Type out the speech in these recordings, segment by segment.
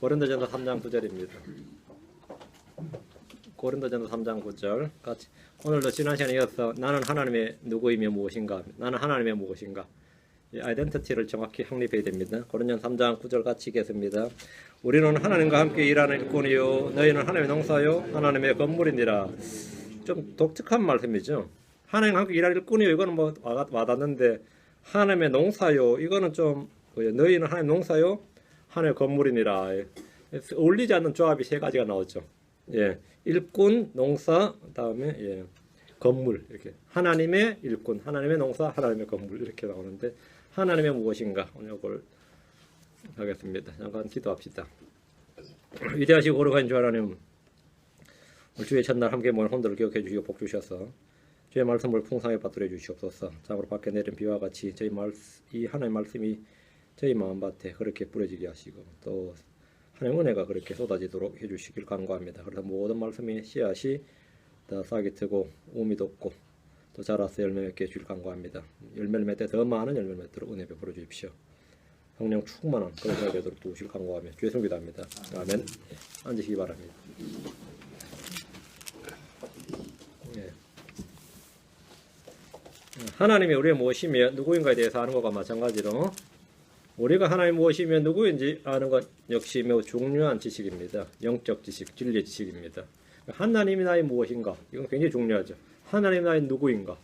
고린도전서 3장 9절입니다. 고린도전서 3장 9절 같이 오늘도 지난 시간에 이어서 나는 하나님의 누구이며 무엇인가, 나는 하나님의 무엇인가, 이 아이덴티티를 정확히 확립해야 됩니다. 고린도전서 3장 9절 같이 읽겠습니다. 우리는 하나님과 함께 일하는 일꾼이요 너희는 하나님의 농사요 하나님의 건물이니라. 좀 독특한 말씀이죠. 하나님과 함께 일하는 일꾼이요, 이거는 뭐 와닿는데 하나님의 농사요, 이거는 좀 너희는 하나님의 농사요 하나님의 건물이니라. 어울리지 않는 조합이 세 가지가 나오죠. 예, 일꾼, 농사, 다음에 예, 건물, 이렇게 하나님의 일꾼, 하나님의 농사, 하나님의 건물 이렇게 나오는데 하나님의 무엇인가 오늘 이걸 하겠습니다. 잠깐 기도합시다. 위대하시고 거룩하신 주 하나님, 주의 첫날 함께 모인 혼들을 기억해 주시고 복 주셔서 주의 말씀을 풍성하게 받들어 주시옵소서. 장으로 밖에 내린 비와 같이 이 하나님의 말씀이 저희 마음밭에 그렇게 뿌려지게 하시고 또 하나님 은혜가 그렇게 쏟아지도록 해주시길 간구합니다. 그래서 모든 말씀의 씨앗이 더 싹이 트고 우미 돋고 또 자라서 열매 맺게 해주길 간구합니다. 열매를 맺되 더 많은 열매를 맺도록 은혜 베풀어 주십시오. 성령 충만한 그런 은혜 되도록 도우시길 간구하며 주의 손 기도합니다. 아멘. 앉으시기 바랍니다. 예. 하나님이 우리의 무엇이며 누구인가에 대해서 아는 것과 마찬가지로 우리가 하나님 무엇이며 누구인지 아는 것 역시 매우 중요한 지식입니다. 영적 지식, 진리의 지식입니다. 하나님이 나의 무엇인가, 이건 굉장히 중요하죠. 하나님 나의 누구인가,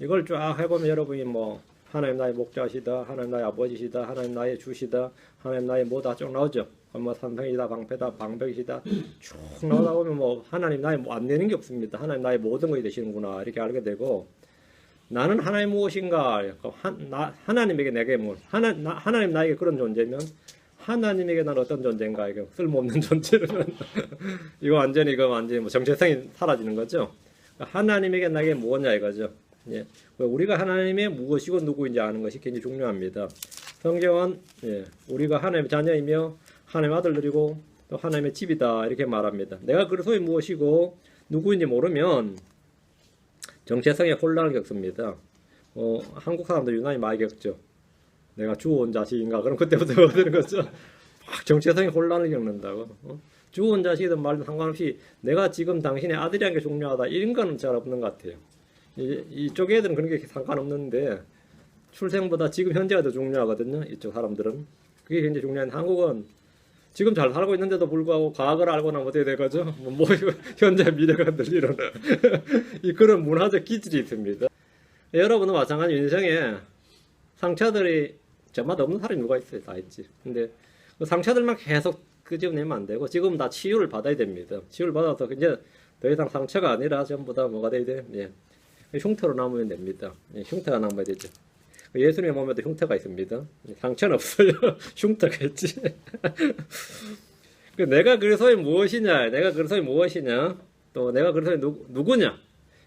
이걸 쫙 해보면 여러분이 뭐 하나님 나의 목자시다, 하나님 나의 아버지시다, 하나님 나의 주시다, 하나님 나의 뭐다 쭉 나오죠. 뭐 산성이다, 방패다, 방백이시다 쭉 나오다 보면 뭐 하나님 나의 뭐 안 되는 게 없습니다. 하나님 나의 모든 것이 되시는구나 이렇게 알게 되고, 나는 하나님 무엇인가, 하나님에게 내게 뭐 하나님 나에게 그런 존재면 하나님에게 난 어떤 존재인가, 이거 쓸모없는 존재는 이거 완전히 뭐 정체성이 사라지는 거죠. 하나님에게 나에게 무엇냐 이거죠. 예. 우리가 하나님의 무엇이고 누구인지 아는 것이 굉장히 중요합니다. 성경은 예, 우리가 하나님의 자녀이며 하나님의 아들들이고 또 하나님의 집이다 이렇게 말합니다. 내가 그리스도의 무엇이고 누구인지 모르면 정체성에 혼란을 겪습니다. 한국 사람들 유난히 많이 겪죠. 내가 주온 자식인가? 그럼 그때부터 되는 거죠. 막 정체성에 혼란을 겪는다고. 주온 자식이든 말든 상관없이 내가 지금 당신의 아들이라는 게 중요하다, 이런 거는 잘 없는 것 같아요. 이쪽 애들은 그런 게 상관없는데 출생보다 지금 현재가 더 중요하거든요. 이쪽 사람들은. 그게 굉장히 중요한, 한국은 지금 잘 살고 있는데도 불구하고 과거를 알고 나면 어떻게 되겠죠? 뭐 현재 미래가 늘리는 이 그런 문화적 기질이 있습니다. 여러분은 마찬가지 인생에 상처들이 저마다 없는 사람이 누가 있어요? 다 있지. 근데 그 상처들만 계속 끄집어내면 안 되고 지금 다 치유를 받아야 됩니다. 치유를 받아서 이제 더 이상 상처가 아니라 전부 다 뭐가 돼야 돼? 예. 흉터로 남으면 됩니다. 예, 흉터가 남아야 되죠. 예수님의 몸에도 흉터가 있습니다. 상처는 없어요. 흉터가 있지. 내가 그리스도의 무엇이냐, 내가 그리스도의 무엇이냐, 또 내가 그리스도의 누구냐,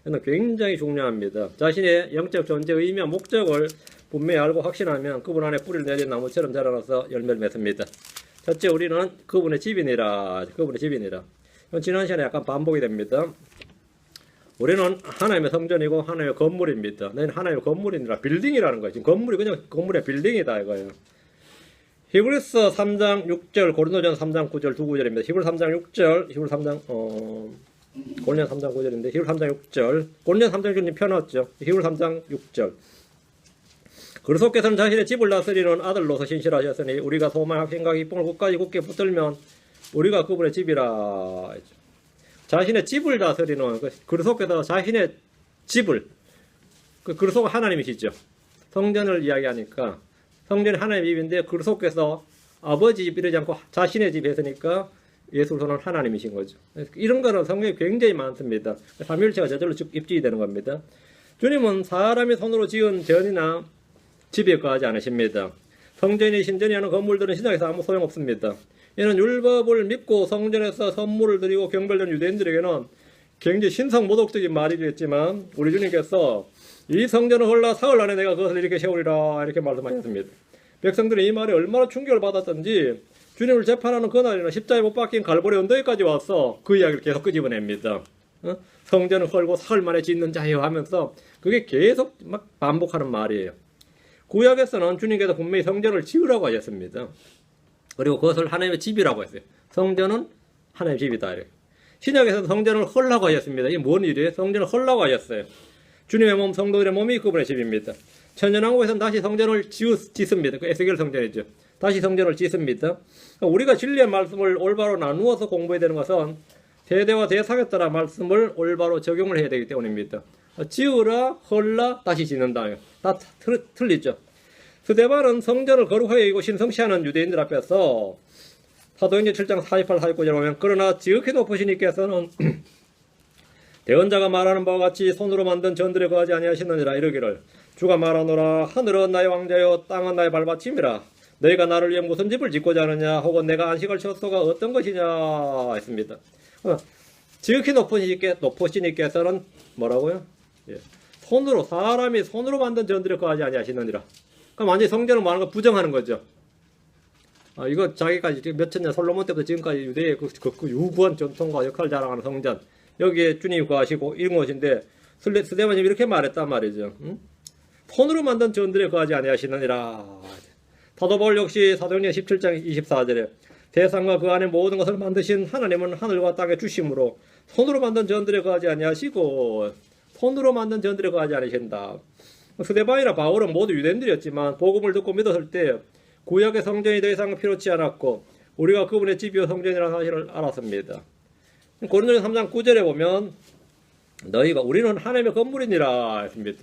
이는 굉장히 중요합니다. 자신의 영적 존재의 의미와 목적을 분명히 알고 확신하면 그분 안에 뿌리를 내린 나무처럼 자라나서 열매를 맺습니다. 첫째, 우리는 그분의 집이니라. 그분의 집이니라. 지난 시간에 약간 반복이 됩니다. 우리는 하나님의 성전이고 하나님의 건물입니다. 너희는 하나님의 건물이니라. 빌딩이라는 거예요. 지금 건물이 그냥 건물의 빌딩이다 이거예요. 히브리서 3장 6절, 고린도전서 3장 9절 두 구절입니다. 히브리서 3장 6절, 고린도전서 3장 9절인데 히브리서 3장 6절, 고린도전서 3장 6절 펴놨죠. 히브리서 3장 6절. 그리스도께서는 자신의 집을 다스리는 아들로서 신실하셨으니 우리가 소망, 확신과 기쁨을 끝까지 굳게 붙들면 우리가 그분의 집이라. 자신의 집을 다스리는, 그리스도께서 자신의 집을, 그리스도가 하나님이시죠. 성전을 이야기하니까 성전이 하나님의 집인데 그리스도께서 아버지 집 이러지 않고 자신의 집 했으니까 예수로서는 하나님이신 거죠. 이런 거는 성경에 굉장히 많습니다. 삼위일체가 저절로 입증이 되는 겁니다. 주님은 사람의 손으로 지은 전이나 집에 거하지 않으십니다. 성전이 신전이 하는 건물들은 신약에서 아무 소용없습니다. 이는 율법을 믿고 성전에서 선물을 드리고 경배하는 유대인들에게는 굉장히 신성모독적인 말이겠지만 우리 주님께서 이 성전을 헐라 사흘 안에 내가 그것을 이렇게 세우리라 이렇게 말씀하셨습니다. 백성들이 이 말에 얼마나 충격을 받았던지 주님을 재판하는 그날에는 십자가에 못 박힌 갈보리 언덕에까지 와서 그 이야기를 계속 끄집어냅니다. 성전을 헐고 사흘 만에 짓는 자예요 하면서 그게 계속 막 반복하는 말이에요. 구약에서는 주님께서 분명히 성전을 지으라고 하셨습니다. 그리고 그것을 하나님의 집이라고 했어요. 성전은 하나님의 집이다. 이렇게. 신약에서 성전을 헐라고 하였습니다. 이게 뭔 일이에요? 성전을 헐라고 하였어요. 주님의 몸, 성도들의 몸이 그분의 집입니다. 천년왕국에서는 다시 성전을 짓습니다. 그 에스겔 성전이죠. 다시 성전을 짓습니다. 우리가 진리의 말씀을 올바로 나누어서 공부해야 되는 것은 세대와 대상에 따라 말씀을 올바로 적용을 해야 되기 때문입니다. 지으라, 헐라, 다시 짓는다. 다 틀리죠. 스데반은 성전을 거룩하게 여기고 신성시하는 유대인들 앞에서 사도행전 7장 48, 49절 보면 그러나 지극히 높으신 이께서는 대언자가 말하는 바와 같이 손으로 만든 전들에 거하지 아니하시느니라. 이르기를 주가 말하노라 하늘은 나의 왕자요 땅은 나의 발받침이라. 너희가 나를 위해 무슨 집을 짓고자 하느냐 혹은 내가 안식할 처소가 어떤 것이냐 했습니다. 지극히 높으신 이께서는 뭐라고요? 예. 사람이 손으로 만든 전들에 거하지 아니하시느니라. 그럼 완전히 성전을 말하는 거 부정하는 거죠. 이거 자기까지 몇천 년 솔로몬 때부터 지금까지 유대의 그 유구한 전통과 역할을 자랑하는 성전, 여기에 주님이 거하시고 이런 것인데 스데반이 이렇게 말했단 말이죠. 응? 손으로 만든 전들에 거하지 아니하시느니라. 사도 바울 역시 사도행전 17장 24절에 세상과 그 안에 모든 것을 만드신 하나님은 하늘과 땅의 주심으로 손으로 만든 전들에 거하지 아니하시고 손으로 만든 전들에 거하지 않으신다. 스데반이나 바울은 모두 유대인들이었지만 복음을 듣고 믿었을 때 구약의 성전이 더 이상 필요치 않았고 우리가 그분의 집이요 성전이라는 사실을 알았습니다. 고린도전서 3장 9절에 보면 우리는 하나님의 건물이니라 했습니다.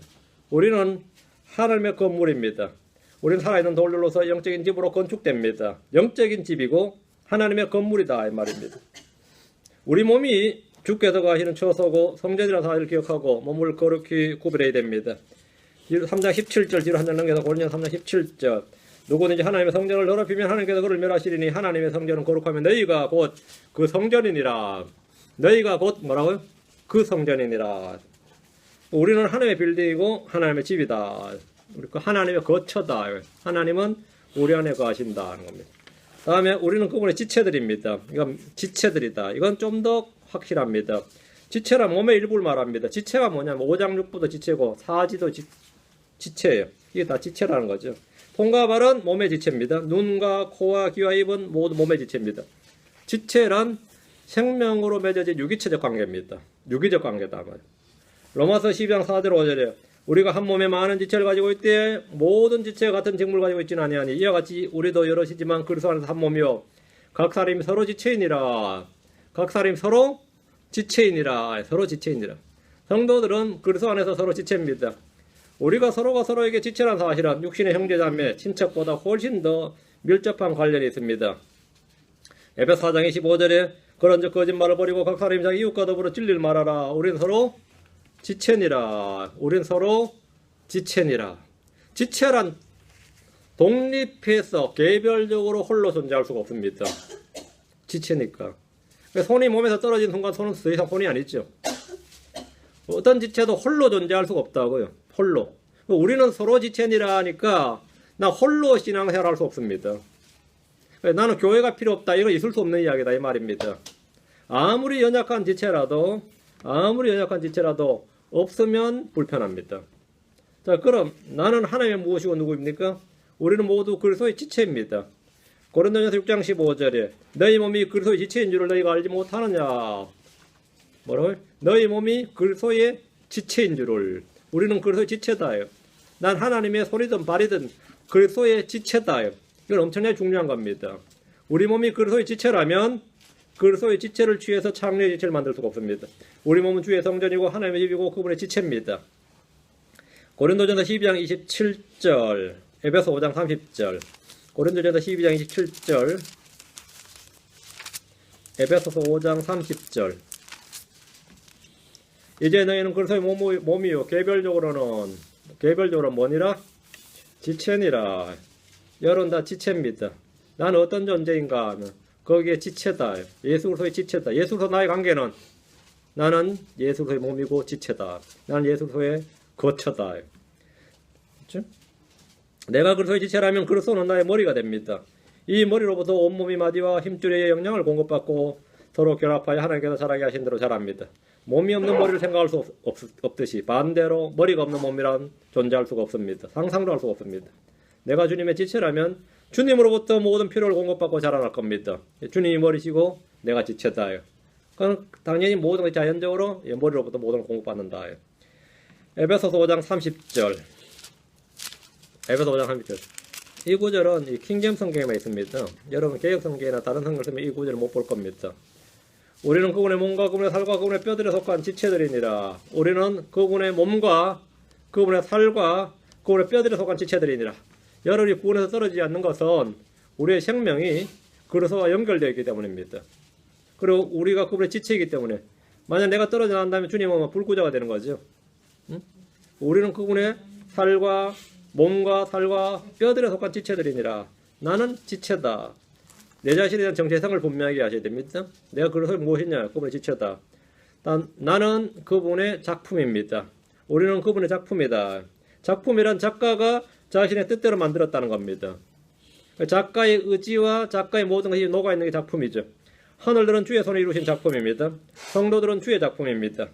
우리는 하나님의 건물입니다. 우리는 살아있는 돌들로서 영적인 집으로 건축됩니다. 영적인 집이고 하나님의 건물이다 이 말입니다. 우리 몸이 주께서 가시는 처소고 성전이라는 사실을 기억하고 몸을 거룩히 구별해야 됩니다. 3장 17절 뒤로 한 장 넘겨서 고린도전서 3장 17절 누구든지 하나님의 성전을 더럽히면 하나님께서 그를 멸하시리니 하나님의 성전은 거룩하면 너희가 곧 그 성전이니라. 너희가 곧 뭐라고요? 그 성전이니라. 우리는 하나님의 빌딩이고 하나님의 집이다. 하나님의 거처다. 하나님은 우리 안에 거하신다는 겁니다. 다음에 우리는 그분의 지체들입니다. 이건 지체들이다. 이건 좀 더 확실합니다. 지체란 몸의 일부를 말합니다. 지체가 뭐냐면 오장육부도 지체고 사지도 지체예요. 이게 다 지체라는 거죠. 손과 발은 몸의 지체입니다. 눈과 코와 귀와 입은 모두 몸의 지체입니다. 지체란 생명으로 맺어진 유기체적 관계입니다. 유기적 관계다. 로마서 12장 4절 5절에 우리가 한 몸에 많은 지체를 가지고 있되 모든 지체가 같은 직무를 가지고 있지는 아니하니 이와 같이 우리도 여럿이지만 그리스도 안에서 한 몸이요 각 사람이 서로 지체이니라. 각 사람이 서로 지체이니라. 서로 지체이니라. 성도들은 그리스도 안에서 서로 지체입니다. 우리가 서로가 서로에게 지체란 사실은 육신의 형제자매, 친척보다 훨씬 더 밀접한 관련이 있습니다. 에베소 4장 25절에 그런즉 거짓말을 버리고 각 사람이 자기 이웃과 더불어 진리를 말하라. 우리는 서로 지체니라. 우리는 서로 지체니라. 지체란 독립해서 개별적으로 홀로 존재할 수가 없습니다. 지체니까. 손이 몸에서 떨어진 순간 손은 더 이상 손이 아니죠. 어떤 지체도 홀로 존재할 수가 없다고요. 홀로. 우리는 서로 지체니라 하니까 나 홀로 신앙생활 할 수 없습니다. 나는 교회가 필요 없다. 이거 있을 수 없는 이야기다 이 말입니다. 아무리 연약한 지체라도 없으면 불편합니다. 자, 그럼 나는 하나님의 무엇이고 누구입니까? 우리는 모두 그리스도의 지체입니다. 고린도전서 6장 15절에 너희 몸이 그리스도의 지체인 줄을 너희가 알지 못하느냐. 뭐라고요? 너희 몸이 그리스도의 지체인 줄을. 우리는 그리스도의 지체다요. 난 하나님의 손이든 발이든 그리스도의 지체다요. 이건 엄청나게 중요한 겁니다. 우리 몸이 그리스도의 지체라면 그리스도의 지체를 취해서 창조의 지체를 만들 수가 없습니다. 우리 몸은 주의 성전이고 하나님의 집이고 그분의 지체입니다. 고린도전서 12장 27절, 에베소 5장 30절, 고린도전서 12장 27절, 에베소서 5장 30절. 이제 너희는 그리스도의 몸이요 개별적으로는 뭐니라? 지체니라. 여러분 다 지체입니다. 나는 어떤 존재인가 하면 거기에 지체다. 예수 그리스도의 지체다. 예수 그리스도 나의 관계는 나는 예수 그리스도의 몸이고 지체다. 나는 예수 그리스도의 거처다. 그렇죠? 내가 그리스도의 지체라면 그리스도는 나의 머리가 됩니다. 이 머리로부터 온몸이 마디와 힘줄의 영향을 공급받고 서로 결합하여 하나님께서 자라게 하신 대로 자랍니다. 몸이 없는 머리를 생각할 수 없듯이 반대로 머리가 없는 몸이란 존재할 수가 없습니다. 상상도 할 수가 없습니다. 내가 주님의 지체라면 주님으로부터 모든 필요를 공급받고 자라날 겁니다. 주님이 머리시고 내가 지체다요. 그럼 당연히 모든 게 자연적으로 머리로부터 모든 걸 공급받는다. 에베소서 5장 30절. 에베소 5장 30절. 이 구절은 이 킹잼 성경에만 있습니다. 여러분 개역 성경이나 다른 성경을 쓰면 이 구절을 못 볼 겁니다. 우리는 그분의 몸과 그분의 살과 그분의 뼈들에 속한 지체들이니라. 우리는 그분의 몸과 그분의 살과 그분의 뼈들에 속한 지체들이니라. 여러분이 구원에서 떨어지지 않는 것은 우리의 생명이 그리스도와 연결되어 있기 때문입니다. 그리고 우리가 그분의 지체이기 때문에 만약 내가 떨어져 나간다면 주님은 불구자가 되는 거죠. 응? 우리는 그분의 살과 몸과 살과 뼈들에 속한 지체들이니라. 나는 지체다. 내 자신에 대한 정체성을 분명하게 하셔야 됩니다. 내가 그것을 무엇이냐? 그분의 지체다. 나는 그분의 작품입니다. 우리는 그분의 작품이다. 작품이란 작가가 자신의 뜻대로 만들었다는 겁니다. 작가의 의지와 작가의 모든 것이 녹아있는 게 작품이죠. 하늘들은 주의 손에 이루신 작품입니다. 성도들은 주의 작품입니다.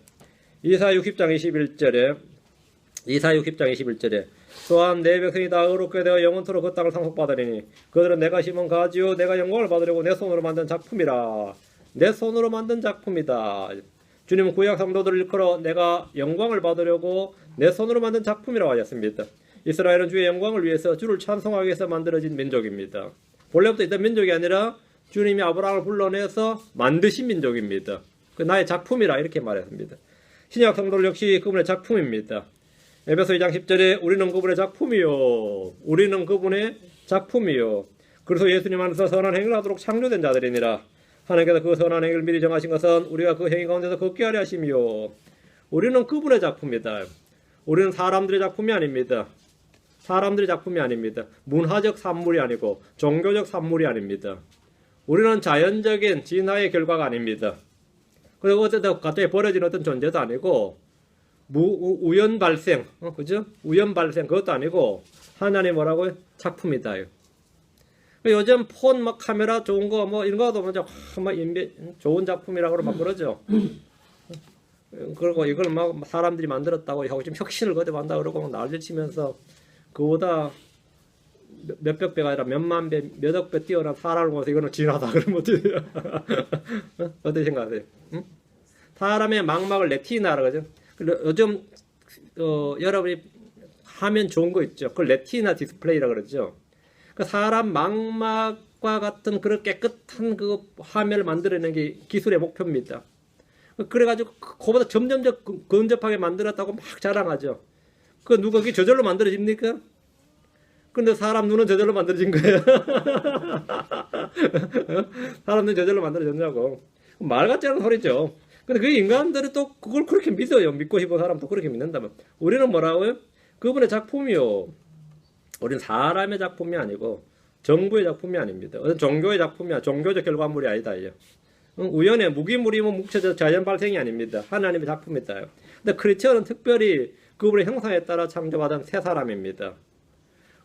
이사야 60장 21절에 또한 내 백성이 다 의롭게 되어 영원토록 그 땅을 상속받으리니 그들은 내가 심은 가지요 내가 영광을 받으려고 내 손으로 만든 작품이라. 내 손으로 만든 작품이다. 주님은 구약 성도들을 일컬어 내가 영광을 받으려고 내 손으로 만든 작품이라고 하셨습니다. 이스라엘은 주의 영광을 위해서 주를 찬송하기 위해서 만들어진 민족입니다. 본래부터 있던 민족이 아니라 주님이 아브라함을 불러내서 만드신 민족입니다. 그 나의 작품이라 이렇게 말했습니다. 신약 성도들 역시 그분의 작품입니다. 에베소 2장 10절에 우리는 그분의 작품이요. 우리는 그분의 작품이요. 그래서 예수님 안에서 선한 행위를 하도록 창조된 자들이니라. 하나님께서 그 선한 행위를 미리 정하신 것은 우리가 그 행위 가운데서 걷게 하려 하심이요. 우리는 그분의 작품이다. 우리는 사람들의 작품이 아닙니다. 사람들의 작품이 아닙니다. 문화적 산물이 아니고 종교적 산물이 아닙니다. 우리는 자연적인 진화의 결과가 아닙니다. 그리고 어쨌든 갑자기 벌어진 어떤 존재도 아니고 우연 발생, 그죠? 우연 발생 그것도 아니고 하나님 뭐라고요? 작품이다요. 요즘 폰, 막 카메라 좋은 거 뭐 이런 거도 먼저 막 좋은 작품이라고 막 그러죠. 그리고 이걸 막 사람들이 만들었다고 하고 좀 혁신을 거듭한다 그러고 난리치면서 그보다 몇백 배가 아니라 몇만 배, 몇억 배 뛰어난 사람을 보면서 이거는 진화다 그러면 어떻게 생각하세요? 응? 사람의 망막을 레티나라고 하죠. 요즘 여러분이 하면 좋은 거 있죠. 그걸 레티나 디스플레이라고 그러죠. 그 사람 망막과 같은 그런 깨끗한 그 화면을 만들어내는 게 기술의 목표입니다. 그래가지고 그거보다 점점 더 근접하게 만들었다고 막 자랑하죠. 그 누가 그게 저절로 만들어집니까? 근데 사람 눈은 저절로 만들어진 거예요. 사람 눈은 저절로 만들어졌냐고. 말 같지 않은 소리죠. 근데 그 인간들이 또 그걸 그렇게 믿어요. 믿고 싶은 사람도 그렇게 믿는다면. 우리는 뭐라고요? 그분의 작품이요. 우리는 사람의 작품이 아니고 정부의 작품이 아닙니다. 어떤 종교의 작품이야. 종교적 결과물이 아니다. 우연의 무기물이면 묵체적 자연 발생이 아닙니다. 하나님의 작품이다. 근데 크리스천은 특별히 그분의 형상에 따라 창조받은 새 사람입니다.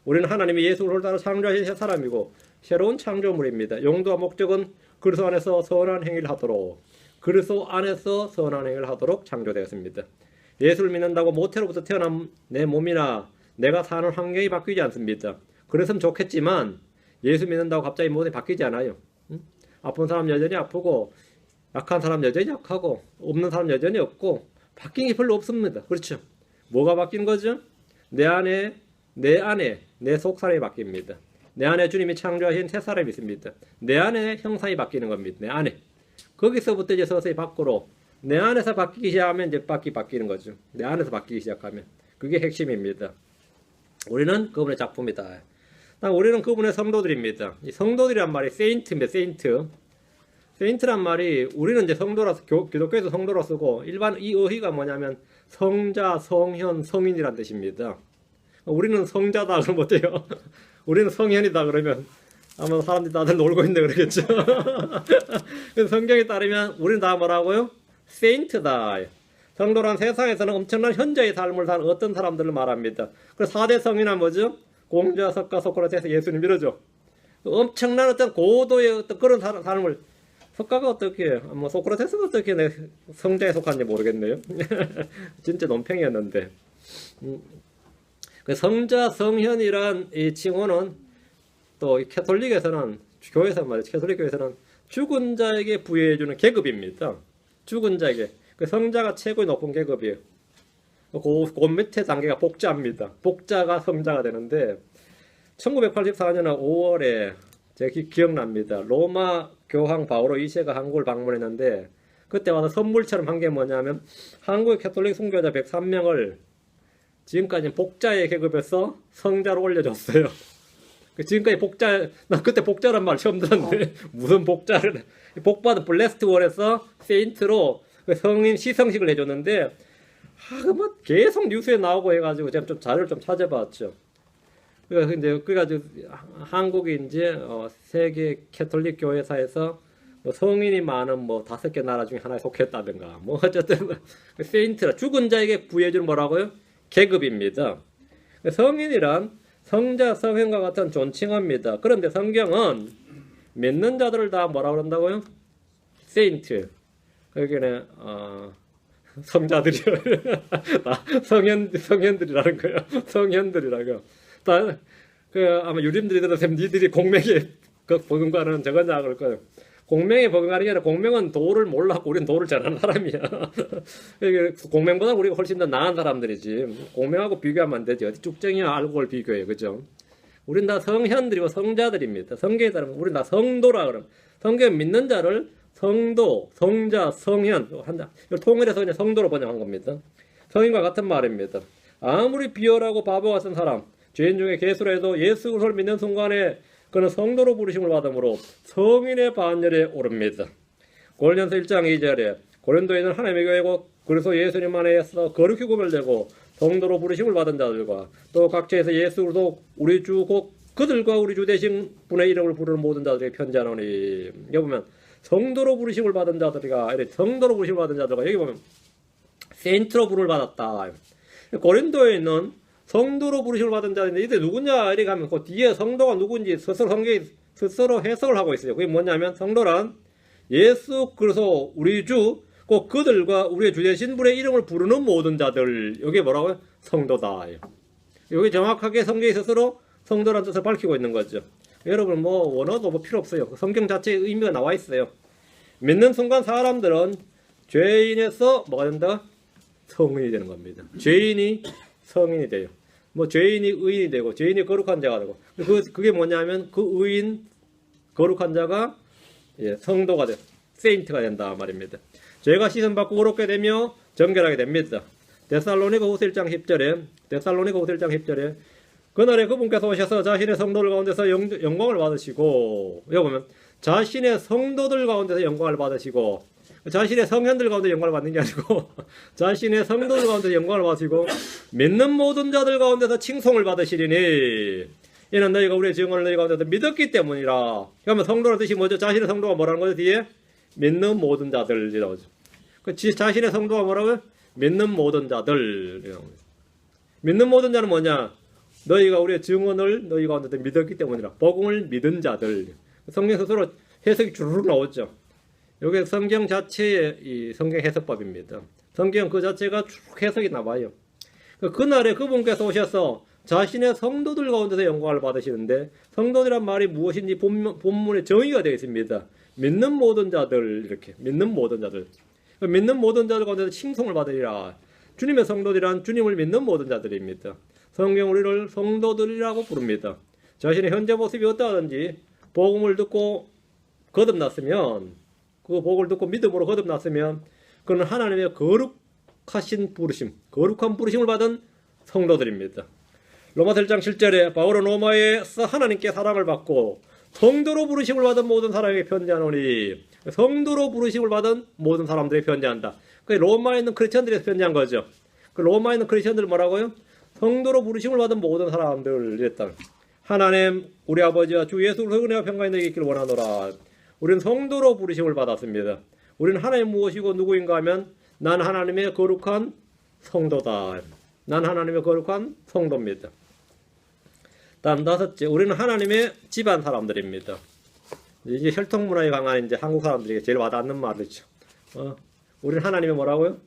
우리는 하나님이 예수를 따라 창조하신 새 사람이고 새로운 창조물입니다. 용도와 목적은 그리스도 안에서 선한 행위를 하도록 그리스도 안에서 선한 행위를 하도록 창조되었습니다. 예수를 믿는다고 모태로부터 태어난 내 몸이나 내가 사는 환경이 바뀌지 않습니다. 그랬으면 좋겠지만 예수 믿는다고 갑자기 모든 게 바뀌지 않아요. 아픈 사람 여전히 아프고 약한 사람 여전히 약하고 없는 사람 여전히 없고 바뀐 게 별로 없습니다. 그렇죠? 뭐가 바뀐 거죠? 내 안에 내 속 사람이 바뀝니다. 내 안에 주님이 창조하신 새 사람이 있습니다. 내 안에 형상이 바뀌는 겁니다. 내 안에. 거기서부터 이제 서서히 밖으로 내 안에서 바뀌기 시작하면 이제 바뀌는 거죠. 내 안에서 바뀌기 시작하면. 그게 핵심입니다. 우리는 그분의 작품이다. 우리는 그분의 성도들입니다. 이 성도들이란 말이 세인트입니다. 세인트란 말이 우리는 이제 성도라서 기독교에서 성도로 쓰고 일반 이 어휘가 뭐냐면 성자, 성현, 성인이란 뜻입니다. 우리는 성자다 그러면 어때요? 우리는 성현이다 그러면 아마 사람들이 다들 놀고 있는데 그러겠죠. 그래서 성경에 따르면 우리는 다 뭐라고요? 세인트다. 성도란 세상에서는 엄청난 현재의 삶을 산 어떤 사람들을 말합니다. 그래서 4대 성인은 뭐죠? 공자, 석가, 소크라테스, 예수님 이러죠. 엄청난 어떤 고도의 어떤 그런 삶을 석가가 어떻게 뭐 소크라테스가 어떻게 내 성자에 속한지 모르겠네요. 진짜 논팽이었는데. 그 성자, 성현이란 이 칭호는 또 캐톨릭에서는 교회에서 말이죠. 캐톨릭 교회에서는 죽은 자에게 부여해주는 계급입니다. 죽은 자에게 그 성자가 최고의 높은 계급이에요. 그 밑에 단계가 복자입니다. 복자가 성자가 되는데 1984년 5월에 제가 기억납니다. 로마 교황 바오로 2세가 한국을 방문했는데 그때 와서 선물처럼 한 게 뭐냐면 한국의 캐톨릭 선교자 103명을 지금까지 복자의 계급에서 성자로 올려줬어요. 지금까지 복자, 나 그때 복자란 말 처음 들었는데 무슨 복자를 복받은 블레스트 월에서 세인트로 성인 시성식을 해줬는데 뭐 계속 뉴스에 나오고 해가지고 제가 좀 자료를 좀 찾아봤죠. 그래가지고 한국이 이제 세계 캐톨릭 교회사에서 뭐 성인이 많은 뭐 5개 나라 중에 하나에 속했다든가 뭐 어쨌든 세인트라 죽은 자에게 부여해주는 뭐라고요? 계급입니다. 성인이란 성자, 성현과 같은 존칭합니다. 그런데 성경은 믿는 자들을 다 뭐라 그런다고요? 세인트. 여기는 성자들이요. 성현들이라는 거예요. 성현들이라고. 아마 유림들이 들어서 니들이 공명에 버금가는 저거냐 그럴 거예요. 공명에 버금가는 게 아니라 공명은 도를 몰랐고 우리는 도를 잘하는 사람이야. 공명보다 우리가 훨씬 더 나은 사람들이지. 공명하고 비교하면 안 되지. 어디 쭉정이야 알고를 비교해. 그죠? 우린 다 성현들이고 성자들입니다. 성경에 따르면 우린 다 성도라 그러면 성경 믿는 자를 성도, 성자, 성현 한다. 이걸 통일해서 그냥 성도로 번역한 겁니다. 성인과 같은 말입니다. 아무리 비열하고 바보 같은 사람, 죄인 중에 개수라 해도 예수 그리스도를 믿는 순간에 그는 성도로 부르심을 받으므로 성인의 반열에 오릅니다. 고린도전서 1장 2절에 고린도에는 하나님의 교회고 그리스도 예수님 안에서 거룩히 구별되고 성도로 부르심을 받은 자들과 또 각처에서 예수 그리스도 우리 주 곧 그들과 우리 주 되신 분의 이름을 부르는 모든 자들에게 편지하노니. 여기 보면 성도로 부르심을 받은 자들이가 성도로 부르심을 받은 자들과 여기 보면 세인트로 부름을 받았다. 고린도에 있는 성도로 부르심을 받은 자인데 이들 누구냐 이렇게 하면 그 뒤에 성도가 누군지 스스로 성경이 스스로 해석을 하고 있어요. 그게 뭐냐면 성도란 예수 그리스도 우리 주 꼭 그들과 우리의 주 되신 분의 이름을 부르는 모든 자들. 여기 뭐라고요? 성도다. 여기 정확하게 성경이 스스로 성도란 뜻을 밝히고 있는 거죠. 여러분 뭐 원어도 뭐 필요 없어요. 성경 자체의 의미가 나와 있어요. 믿는 순간 사람들은 죄인에서 뭐가 된다? 성인이 되는 겁니다. 죄인이 성인이 돼요. 뭐 죄인이 의인이 되고 죄인이 거룩한 자가 되고 그게 뭐냐면 그 의인 거룩한 자가 성도가 돼 세인트가 된다 말입니다. 죄가 씻음 받고 거룩게 되며 정결하게 됩니다. 데살로니가후서 1장 10절에 그날에 그분께서 오셔서 자신의 성도들 가운데서 영광을 받으시고 여기 보면 자신의 성도들 가운데서 영광을 받으시고 자신의 성현들 가운데 영광을 받는 게 아니고 자신의 성도들 가운데 영광을 받으시고 믿는 모든 자들 가운데서 칭송을 받으시리니 이는 너희가 우리의 증언을 너희 가운데서 믿었기 때문이라. 그러면 성도라는 뜻이 뭐죠? 자신의 성도가 뭐라는 거죠? 뒤에 믿는 모든 자들이라고 하죠. 자신의 성도가 뭐라고요? 믿는 모든 자들. 믿는 모든 자는 뭐냐? 너희가 우리의 증언을 너희 가운데서 믿었기 때문이라. 복음을 믿은 자들. 성경 스스로 해석이 주르륵 나오죠. 여기 성경 자체의 이 성경 해석법입니다. 성경 그 자체가 쭉 해석이 나와요. 그날에 그분께서 오셔서 자신의 성도들 가운데서 영광을 받으시는데 성도들이란 말이 무엇인지 본문에 정의가 되어 있습니다. 믿는 모든 자들 이렇게 믿는 모든 자들 가운데서 칭송을 받으리라. 주님의 성도들이란 주님을 믿는 모든 자들입니다. 성경 우리를 성도들이라고 부릅니다. 자신의 현재 모습이 어떠하든지 복음을 듣고 거듭났으면 그 복을 듣고 믿음으로 거듭났으면 그는 하나님의 거룩하신 부르심, 거룩한 부르심을 받은 성도들입니다. 로마서 1장 7절에 바울은 로마에서 하나님께 사랑을 받고 성도로 부르심을 받은 모든 사람에게 편지하노니 성도로 부르심을 받은 모든 사람들에게 편지한다. 그 로마에 있는 크리스천들에게 편지한 거죠. 그 로마에 있는 크리스천들 뭐라고요? 성도로 부르심을 받은 모든 사람들 이랬다. 하나님 우리 아버지와 주 예수 그리스도의 은혜와 평강이 너에게 있기를 원하노라. 우리는 성도로 부르심을 받았습니다. 우리는 하나님 무엇이고 누구인가 하면 난 하나님의 거룩한 성도다. 난 하나님의 거룩한 성도입니다. 다음 5째, 우리는 하나님의 집안 사람들입니다. 이게 혈통 문화에 강한 이제 한국 사람들에게 제일 와닿는 말이죠. 우리는 하나님의 뭐라고요?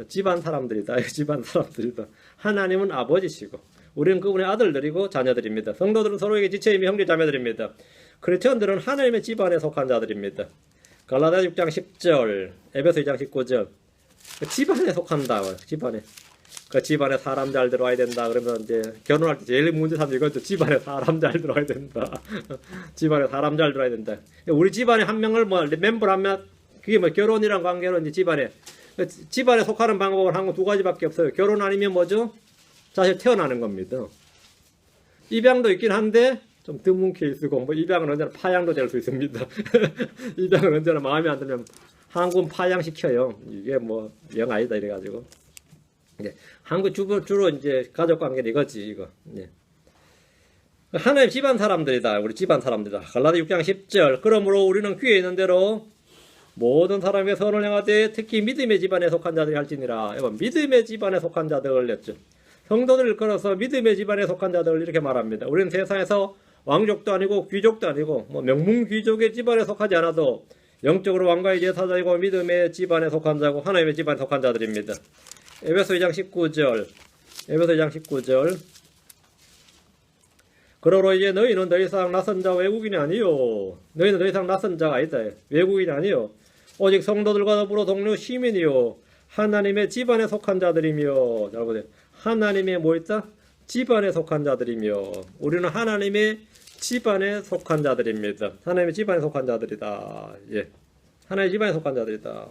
집안 사람들이다. 집안 사람들이다. 하나님은 아버지시고 우리는 그분의 아들들이고 자녀들입니다. 성도들은 서로에게 지체이며 형제 자매들입니다. 크리스천들은 하나님의 집안에 속한 자들입니다. 갈라디아 6장 10절, 에베소 2장 19절. 집안에 속한다. 집안에. 그 집안에 사람 잘 들어와야 된다. 그러면 이제 결혼할 때 제일 문제 삼는 이것도 집안에 사람 잘 들어와야 된다. 집안에 사람 잘 들어와야 된다. 우리 집안에 한 명을 뭐 멤버 하면 그게 뭐 결혼이란 관계로 이제 집안에 속하는 방법은 한 두 가지밖에 없어요. 결혼 아니면 뭐죠? 사실 태어나는 겁니다. 입양도 있긴 한데 좀 드문 케이스고 뭐 입양은 언제나 파양도 될 수 있습니다. 입양은 언제나 마음에 안 들면 한국은 파양시켜요. 이게 뭐 영 아니다 이래가지고. 네. 한국 주로 이제 가족 관계는 이거지 이거. 네. 하나님 집안 사람들이다. 우리 집안 사람들이다. 갈라디아 6장 10절. 그러므로 우리는 귀에 있는 대로 모든 사람의 선을 행하되 특히 믿음의 집안에 속한 자들이 할지니라. 여러분 믿음의 집안에 속한 자들을 냈죠. 성도들을 걸어서 믿음의 집안에 속한 자들을 이렇게 말합니다. 우리는 세상에서 왕족도 아니고 귀족도 아니고 뭐 명문 귀족의 집안에 속하지 않아도 영적으로 왕가의 제사장이고 믿음의 집안에 속한 자고 하나님의 집안에 속한 자들입니다. 에베소 2장 19절. 에베소 2장 19절. 그러므로 이제 너희는 더 이상 낯선 자 외국인이 아니요. 너희는 더 이상 낯선 자가 아니다. 외국인이 아니요. 오직 성도들과 더불어 동료 시민이요. 하나님의 집안에 속한 자들이며. 잘 보세요. 하나님의 뭐 있다? 집안에 속한 자들이며. 우리는 하나님의 집안에 속한 자들입니다. 하나님의 집안에 속한 자들이다. 예. 하나님의 집안에 속한 자들이다. 요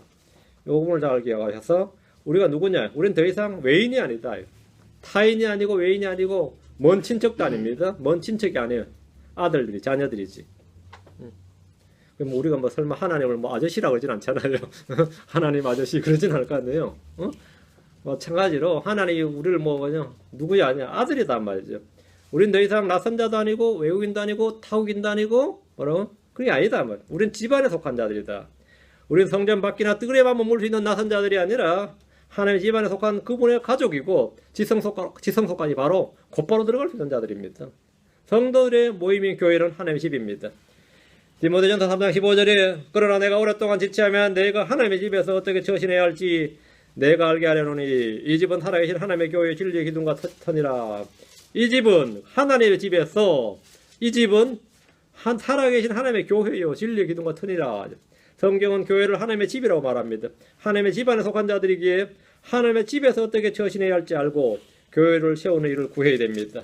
부분을 잘 기억하셔서 우리가 누구냐? 우리는 더 이상 외인이 아니다. 타인이 아니고 외인이 아니고 먼 친척도 아닙니다. 먼 친척이 아니에요. 아들들이, 자녀들이지. 그럼 우리가 뭐 설마 하나님을 뭐 아저씨라고 그러진 않잖아요. 하나님 아저씨 그러진 않을 거 아니에요. 마찬가지로 하나님이 우리를 뭐 그냥 누구야 아니야 아들이단 말이죠. 우린 더 이상 낯선 자도 아니고 외국인도 아니고 타국인도 아니고 뭐라고? 그게 아니다 말. 우린 집안에 속한 자들이다. 우린 성전 밖이나 뜰에만 머물 수 있는 낯선 자들이 아니라 하나님의 집안에 속한 그분의 가족이고 지성소까지 곧바로 들어갈 수 있는 자들입니다. 성도들의 모임인 교회는 하나님의 집입니다. 디모데전서 3장 15절에 그러나 내가 오랫동안 지체하면 내가 하나님의 집에서 어떻게 처신해야 할지 내가 알게 하려노니 이 집은 살아계신 하나님의 교회의 진리의 기둥과 터니라. 이 집은 하나님의 집에서 이 집은 살아계신 하나님의 교회요 진리의 기둥과 터니라. 성경은 교회를 하나님의 집이라고 말합니다. 하나님의 집안에 속한 자들이기에 하나님의 집에서 어떻게 처신해야 할지 알고 교회를 세우는 일을 구해야 됩니다.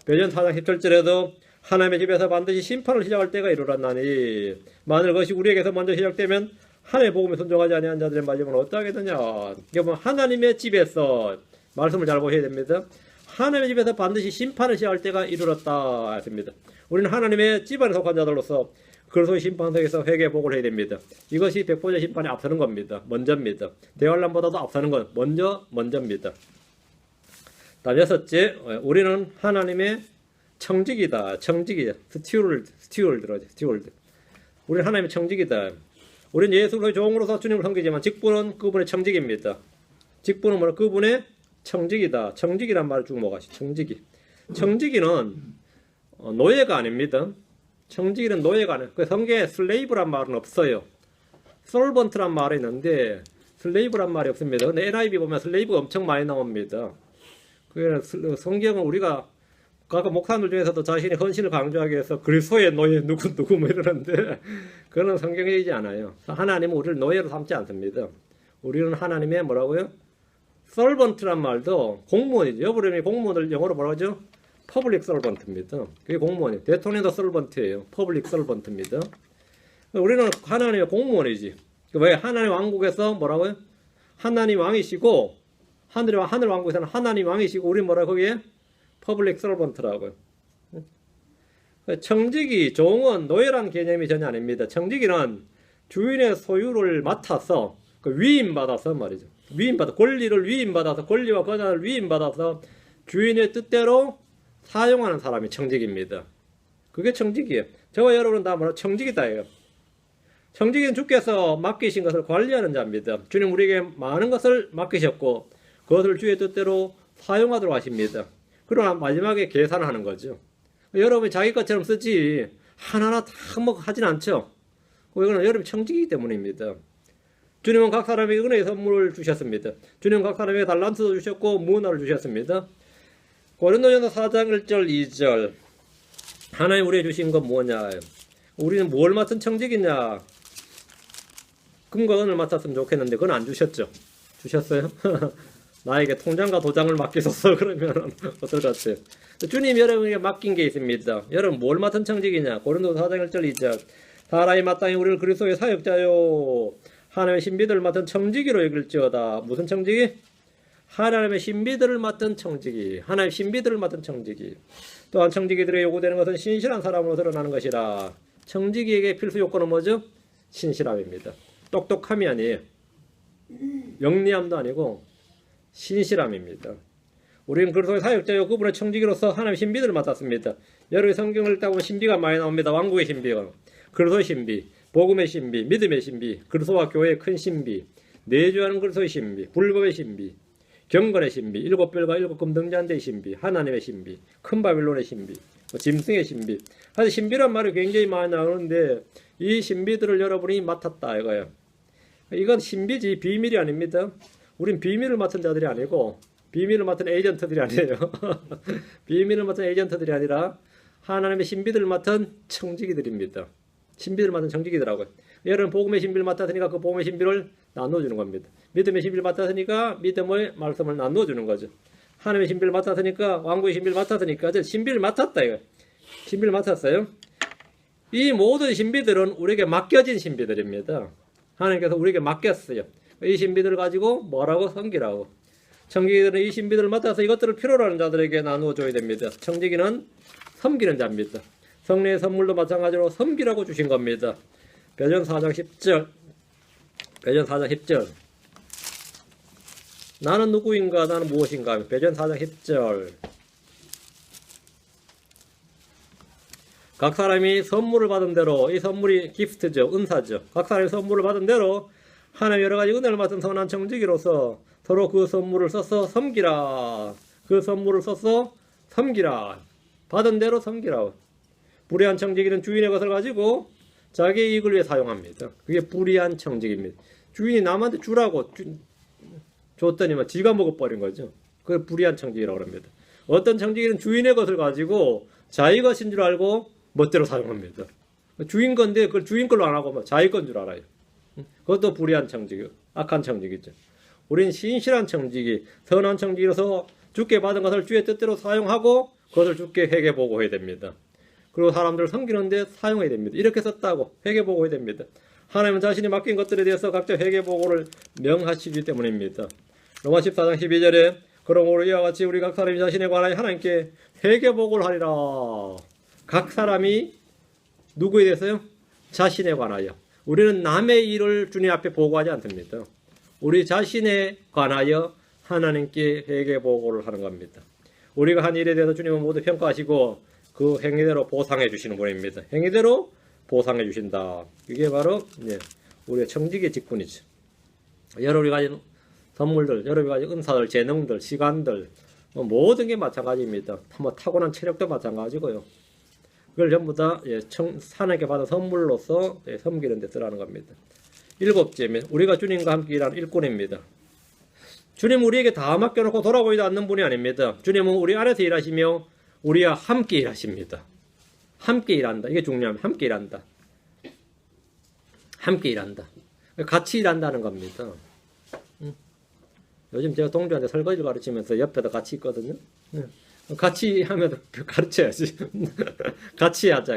베드로 4장 17절에도 하나님의 집에서 반드시 심판을 시작할 때가 이르렀나니 만일 그것이 우리에게서 먼저 시작되면 하나님의 복음에 순종하지 아니한 자들의 마지막은 어떠하겠느냐. 여러분 하나님의 집에서 말씀을 잘 보셔야 됩니다. 하나님의 집에서 반드시 심판을 시작할 때가 이르렀다 했습니다. 우리는 하나님의 집안에 속한 자들로서 그리스도의 심판석에서 회개 복을 해야 됩니다. 이것이 백보자 심판에 앞서는 겁니다. 먼저입니다. 대환란보다도 앞서는 건 먼저입니다. 다음 여섯째, 우리는 하나님의 청직이다. 청직이다. 스튜어드. 우리는 하나님의 청직이다. 우리는 예수 그리스도의 종으로서 주님을 섬기지만 직분은 그분의 청직입니다. 직분은 뭐라? 그분의 청직이다. 청직이란 말을 주목하시. 청직이. 청직이는 노예가 아닙니다. 청직이는 노예가 아니에요. 그 성경에 슬레이브란 말은 없어요. 솔번트란 말이 있는데 슬레이브란 말이 없습니다. 근데 NIV 보면 슬레이브가 엄청 많이 나옵니다. 그 성경은 우리가 아까 목사님들 중에서도 자신의 헌신을 강조하기 위해서 그리스도의 노예 누구 뭐 이러는데 그거는 성경이지 않아요. 하나님은 우리를 노예로 삼지 않습니다. 우리는 하나님의 뭐라고요? 솔번트란 말도 공무원이죠. 여러분이 공무원을 영어로 뭐라고 하죠? 퍼블릭 설번트입니다. 그게 공무원이에요. 대통령도 설번트예요. 퍼블릭 설번트입니다. 우리는 하나님의 공무원이지. 왜? 하나님 왕국에서 뭐라고요? 하나님 왕이시고 하늘 왕국에서는 하나님 왕이시고 우리 뭐라 거기에 퍼블릭 설번트라고요. 청직이 종은 노예란 개념이 전혀 아닙니다. 청직이는 주인의 소유를 맡아서 위임받아서 말이죠. 권리를 위임받아서 권리와 권한을 위임받아서 주인의 뜻대로 사용하는 사람이 청직입니다. 그게 청직이에요. 저와 여러분은 다 뭐라 청직이다예요. 청직인 주께서 맡기신 것을 관리하는 자입니다. 주님 우리에게 많은 것을 맡기셨고 그것을 주의 뜻대로 사용하도록 하십니다. 그러나 마지막에 계산하는 거죠. 여러분이 자기 것처럼 쓰지 하나하나 다 뭐 하진 않죠. 이거는 여러분이 청직이기 때문입니다. 주님은 각 사람에게 은혜의 선물을 주셨습니다. 주님은 각 사람에게 달란트도 주셨고 무언가를 주셨습니다. 고린도전서 4장 1절 2절 하나님 우리에게 주신 건 뭐냐? 우리는 뭘 맡은 청직이냐? 금과 은을 맡았으면 좋겠는데 그건 안 주셨죠? 주셨어요? 나에게 통장과 도장을 맡기소서. 그러면 어떨 것 같아요? 주님 여러분에게 맡긴 게 있습니다. 여러분 뭘 맡은 청직이냐? 고린도서 4장 1절 2절 사람이 마땅히 우리를 그리스도의 사역자요 하나님의 신비들을 맡은 청지기로 여길지어다. 무슨 청지기? 하나님의 신비들을 맡은 청지기. 하나님의 신비들을 맡은 청지기. 또한 청지기들의 요구되는 것은 신실한 사람으로 드러나는 것이라. 청지기에게 필수 요건은 뭐죠? 신실함입니다. 똑똑함이 아니에요. 영리함도 아니고 신실함입니다. 우리는 그리스도의 사역자요 그분의 청지기로서 하나님의 신비들을 맡았습니다. 여러분이 성경을 읽다 보면 신비가 많이 나옵니다. 왕국의 신비가, 그리스도의 신비, 복음의 신비, 믿음의 신비, 그리스도와 교회의 큰 신비, 내주하는 그리스도의 신비, 불법의 신비, 경건의 신비, 일곱 별과 일곱 금등잔대의 신비, 하나님의 신비, 큰 바빌론의 신비, 짐승의 신비. 사실 신비란 말이 굉장히 많이 나오는데 이 신비들을 여러분이 맡았다 이거예요. 이건 신비지 비밀이 아닙니다. 우린 비밀을 맡은 자들이 아니고 비밀을 맡은 에이전트들이 아니에요. 비밀을 맡은 에이전트들이 아니라 하나님의 신비들을 맡은 청지기들입니다. 신비를 맡은 청지기들하고요. 여러분 복음의 신비를 맡았으니까 그 복음의 신비를 나눠주는 겁니다. 믿음의 신비를 맡았으니까 믿음의 말씀을 나눠주는 거죠. 하나님의 신비를 맡았으니까 왕국의 신비를 맡았으니까 신비를 맡았다 이거. 신비를 맡았어요. 이 모든 신비들은 우리에게 맡겨진 신비들입니다. 하나님께서 우리에게 맡겼어요. 이 신비들을 가지고 뭐라고? 섬기라고. 청지기들은 이 신비들을 맡아서 이것들을 필요로 하는 자들에게 나누어줘야 됩니다. 청지기는 섬기는 자입니다. 성령의 선물도 마찬가지로 섬기라고 주신 겁니다. 베드로전서 4장 10절. 베드로전서 4장 10절. 나는 누구인가? 나는 무엇인가? 베드로전서 4장 10절. 각 사람이 선물을 받은 대로, 이 선물이 기프트죠. 은사죠. 각 사람이 선물을 받은 대로 하나님 여러 가지 은혜를 맡은 선한 청지기로서 서로 그 선물을 써서 섬기라. 그 선물을 써서 섬기라. 받은 대로 섬기라. 불의한 청지기는 주인의 것을 가지고 자기의 이익을 위해 사용합니다. 그게 불의한 청지기입니다. 주인이 남한테 주라고 줬더니만 지가 먹어버린 거죠. 그게 불의한 청지기라고 합니다. 어떤 청지기는 주인의 것을 가지고 자기 것인 줄 알고 멋대로 사용합니다. 주인 건데 그걸 주인 걸로 안 하고 자기 건 줄 알아요. 그것도 불의한 청지기, 악한 청지기죠. 우린 신실한 청지기, 선한 청지기로서 주께 받은 것을 주의 뜻대로 사용하고 그것을 주께 회개보고해야 됩니다. 그리고 사람들을 섬기는데 사용해야 됩니다. 이렇게 썼다고 회개보고해야 됩니다. 하나님은 자신이 맡긴 것들에 대해서 각자 회개보고를 명하시기 때문입니다. 로마 14장 12절에 그럼 이와 같이 우리 각 사람이 자신에 관하여 하나님께 회개보고를 하리라. 각 사람이 누구에 대해서요? 자신에 관하여. 우리는 남의 일을 주님 앞에 보고하지 않습니다. 우리 자신에 관하여 하나님께 회개보고를 하는 겁니다. 우리가 한 일에 대해서 주님은 모두 평가하시고 그 행위대로 보상해 주시는 분입니다. 행위대로 보상해 주신다. 이게 바로 우리의 청지기의 직분이죠. 여러분이 가진 선물들, 여러분이 가진 은사들, 재능들, 시간들 모든 게 마찬가지입니다. 타고난 체력도 마찬가지고요. 그걸 전부 다 하나님께 받은 선물로서 섬기는 데 쓰라는 겁니다. 일곱째, 우리가 주님과 함께 일하는 일꾼입니다. 주님은 우리에게 다 맡겨놓고 돌아보지도 않는 분이 아닙니다. 주님은 우리 안에서 일하시며 우리와 함께 일하십니다. 함께 일한다. 이게 중요합니다. 함께 일한다. 함께 일한다. 같이 일한다는 겁니다. 요즘 제가 동료한테 설거지를 가르치면서 옆에도 같이 있거든요. 같이 하면 가르쳐야지. 같이 하자.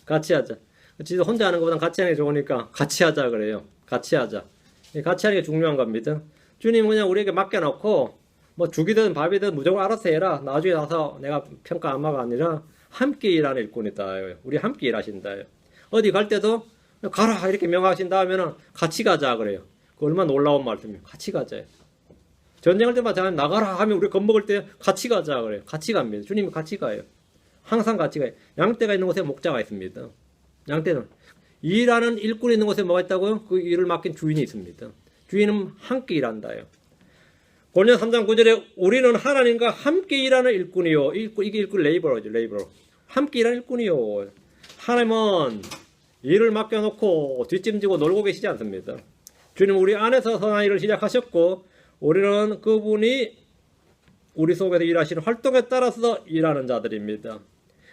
같이 하자. 진짜 혼자 하는 것보다 같이 하는 게 좋으니까 같이 하자 그래요. 같이 하자. 같이 하는 게 중요한 겁니다. 주님은 그냥 우리에게 맡겨놓고 뭐 죽이든 밥이든 무조건 알아서 해라. 나중에 와서 내가 평가 안마가 아니라 함께 일하는 일꾼이다. 우리 함께 일하신다. 어디 갈 때도 가라 이렇게 명하신다 하면은 같이 가자 그래요. 그 얼마나 놀라운 말씀이에요. 같이 가자. 전쟁할 때마다 나가라 하면 우리 겁먹을 때 같이 가자 그래요. 같이 갑니다. 주님이 같이 가요. 항상 같이 가요. 양떼가 있는 곳에 목자가 있습니다. 양떼는 일하는 일꾼이 있는 곳에 뭐가 있다고요? 그 일을 맡긴 주인이 있습니다. 주인은 함께 일한다요. 고린도서 3장 9절에 우리는 하나님과 함께 일하는 일꾼이요. 이게 일꾼 레이버로죠. 레이버로. 함께 일하는 일꾼이요. 하나님은 일을 맡겨놓고 뒷짐지고 놀고 계시지 않습니다. 주님은 우리 안에서 선한 일을 시작하셨고 우리는 그분이 우리 속에서 일하시는 활동에 따라서 일하는 자들입니다.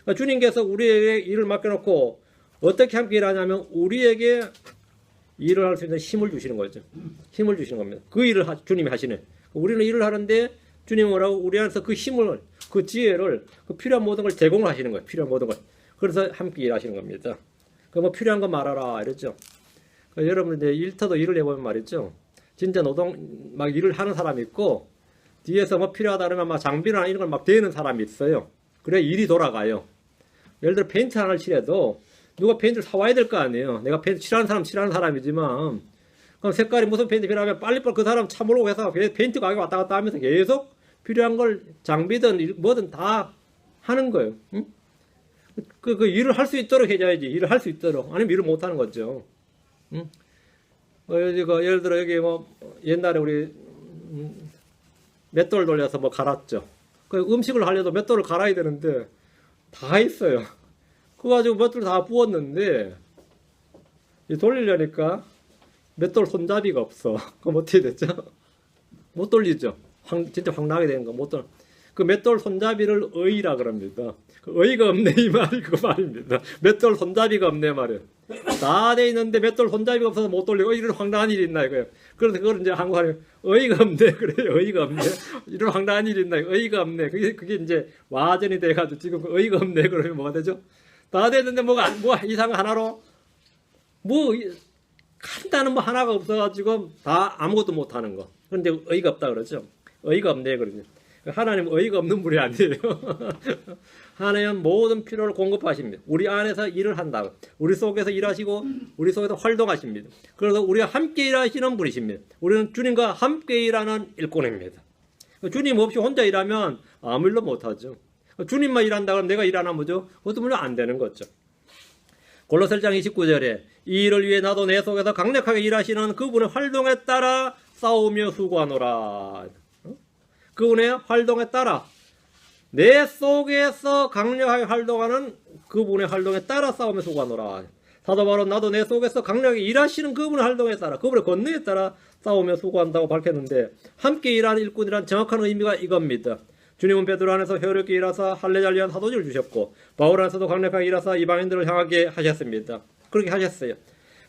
그러니까 주님께서 우리에게 일을 맡겨놓고 어떻게 함께 일하냐면 우리에게 일을 할 수 있는 힘을 주시는 거죠. 힘을 주시는 겁니다. 그 일을 주님이 하시는. 우리는 일을 하는데 주님은 뭐라고 우리 안에서 그 힘을, 그 지혜를, 그 필요한 모든 걸 제공을 하시는 거예요. 필요한 모든 걸. 그래서 함께 일하시는 겁니다. 그 뭐 필요한 거 말하라 이랬죠. 여러분 이제 일터도 일을 해보면 말이죠. 진짜 막 일을 하는 사람이 있고 뒤에서 뭐 필요하다 그러면 막 장비나 이런 걸 막 대는 사람이 있어요. 그래 일이 돌아가요. 예를 들어 페인트 하나를 칠해도 누가 페인트를 사와야 될 거 아니에요. 내가 페인트 칠하는 사람이지만 그럼 색깔이 무슨 페인트 필요하면 빨리빨리 그 사람 차 몰고 해서 페인트 가게 왔다 갔다 하면서 계속 필요한 걸 장비든 뭐든 다 하는 거예요. 응? 그 일을 할 수 있도록 해줘야지. 일을 할 수 있도록. 아니면 일을 못 하는 거죠. 응? 예를 들어 여기 뭐 옛날에 우리 맷돌 돌려서 뭐 갈았죠. 그 음식을 하려도 맷돌을 갈아야 되는데 다 있어요. 그거 가지고 맷돌 다 부었는데 돌리려니까 맷돌 손잡이가 없어. 그럼 어떻게 됐죠? 못 돌리죠. 진짜 확 나게 되는 거 못 돌. 그 맷돌 손잡이를 의라 그럽니다. 그 의가 없네 이 말이 그 말입니다. 맷돌 손잡이가 없네 말이에요. 다 돼 있는데 맷돌 손잡이가 없어서 못 돌리고 이런 황당한 일이 있나 이거예요. 그래서 그걸 이제 한국 사람이 의가 없네 그래요. 의가 없네. 이런 황당한 일이 있나 의가 없네. 그게 이제 와전이 돼가지고 지금 의가 없네 그러면 뭐가 되죠? 다 됐는데 뭐 이상 하나로 뭐 간단한 뭐 하나가 없어가지고 다 아무것도 못 하는 거. 그런데 의가 없다 그러죠. 의가 없네 그러죠. 하나님은 의가 없는 분이 아니에요. 하나님은 모든 필요를 공급하십니다. 우리 안에서 일을 한다고. 우리 속에서 일하시고 우리 속에서 활동하십니다. 그래서 우리와 함께 일하시는 분이십니다. 우리는 주님과 함께 일하는 일꾼입니다. 주님 없이 혼자 일하면 아무 일도 못하죠. 주님만 일한다 그러면 내가 일 안 하면 뭐죠? 그것도 물론 안 되는 거죠. 골로새 1장 29절에 이 일을 위해 나도 내 속에서 강력하게 일하시는 그분의 활동에 따라 싸우며 수고하노라. 그분의 활동에 따라 내 속에서 강력하게 활동하는 그분의 활동에 따라 싸우며 수고하노라. 사도 바울은 나도 내 속에서 강력하게 일하시는 그분의 활동에 따라 그분의 권능에 따라 싸우며 수고한다고 밝혔는데 함께 일하는 일꾼이란 정확한 의미가 이겁니다. 주님은 베드로 안에서 효력있게 일하사 할례자를 위한 사도직을 주셨고 바울 안에서도 강력하게 일하사 이방인들을 향하게 하셨습니다. 그렇게 하셨어요.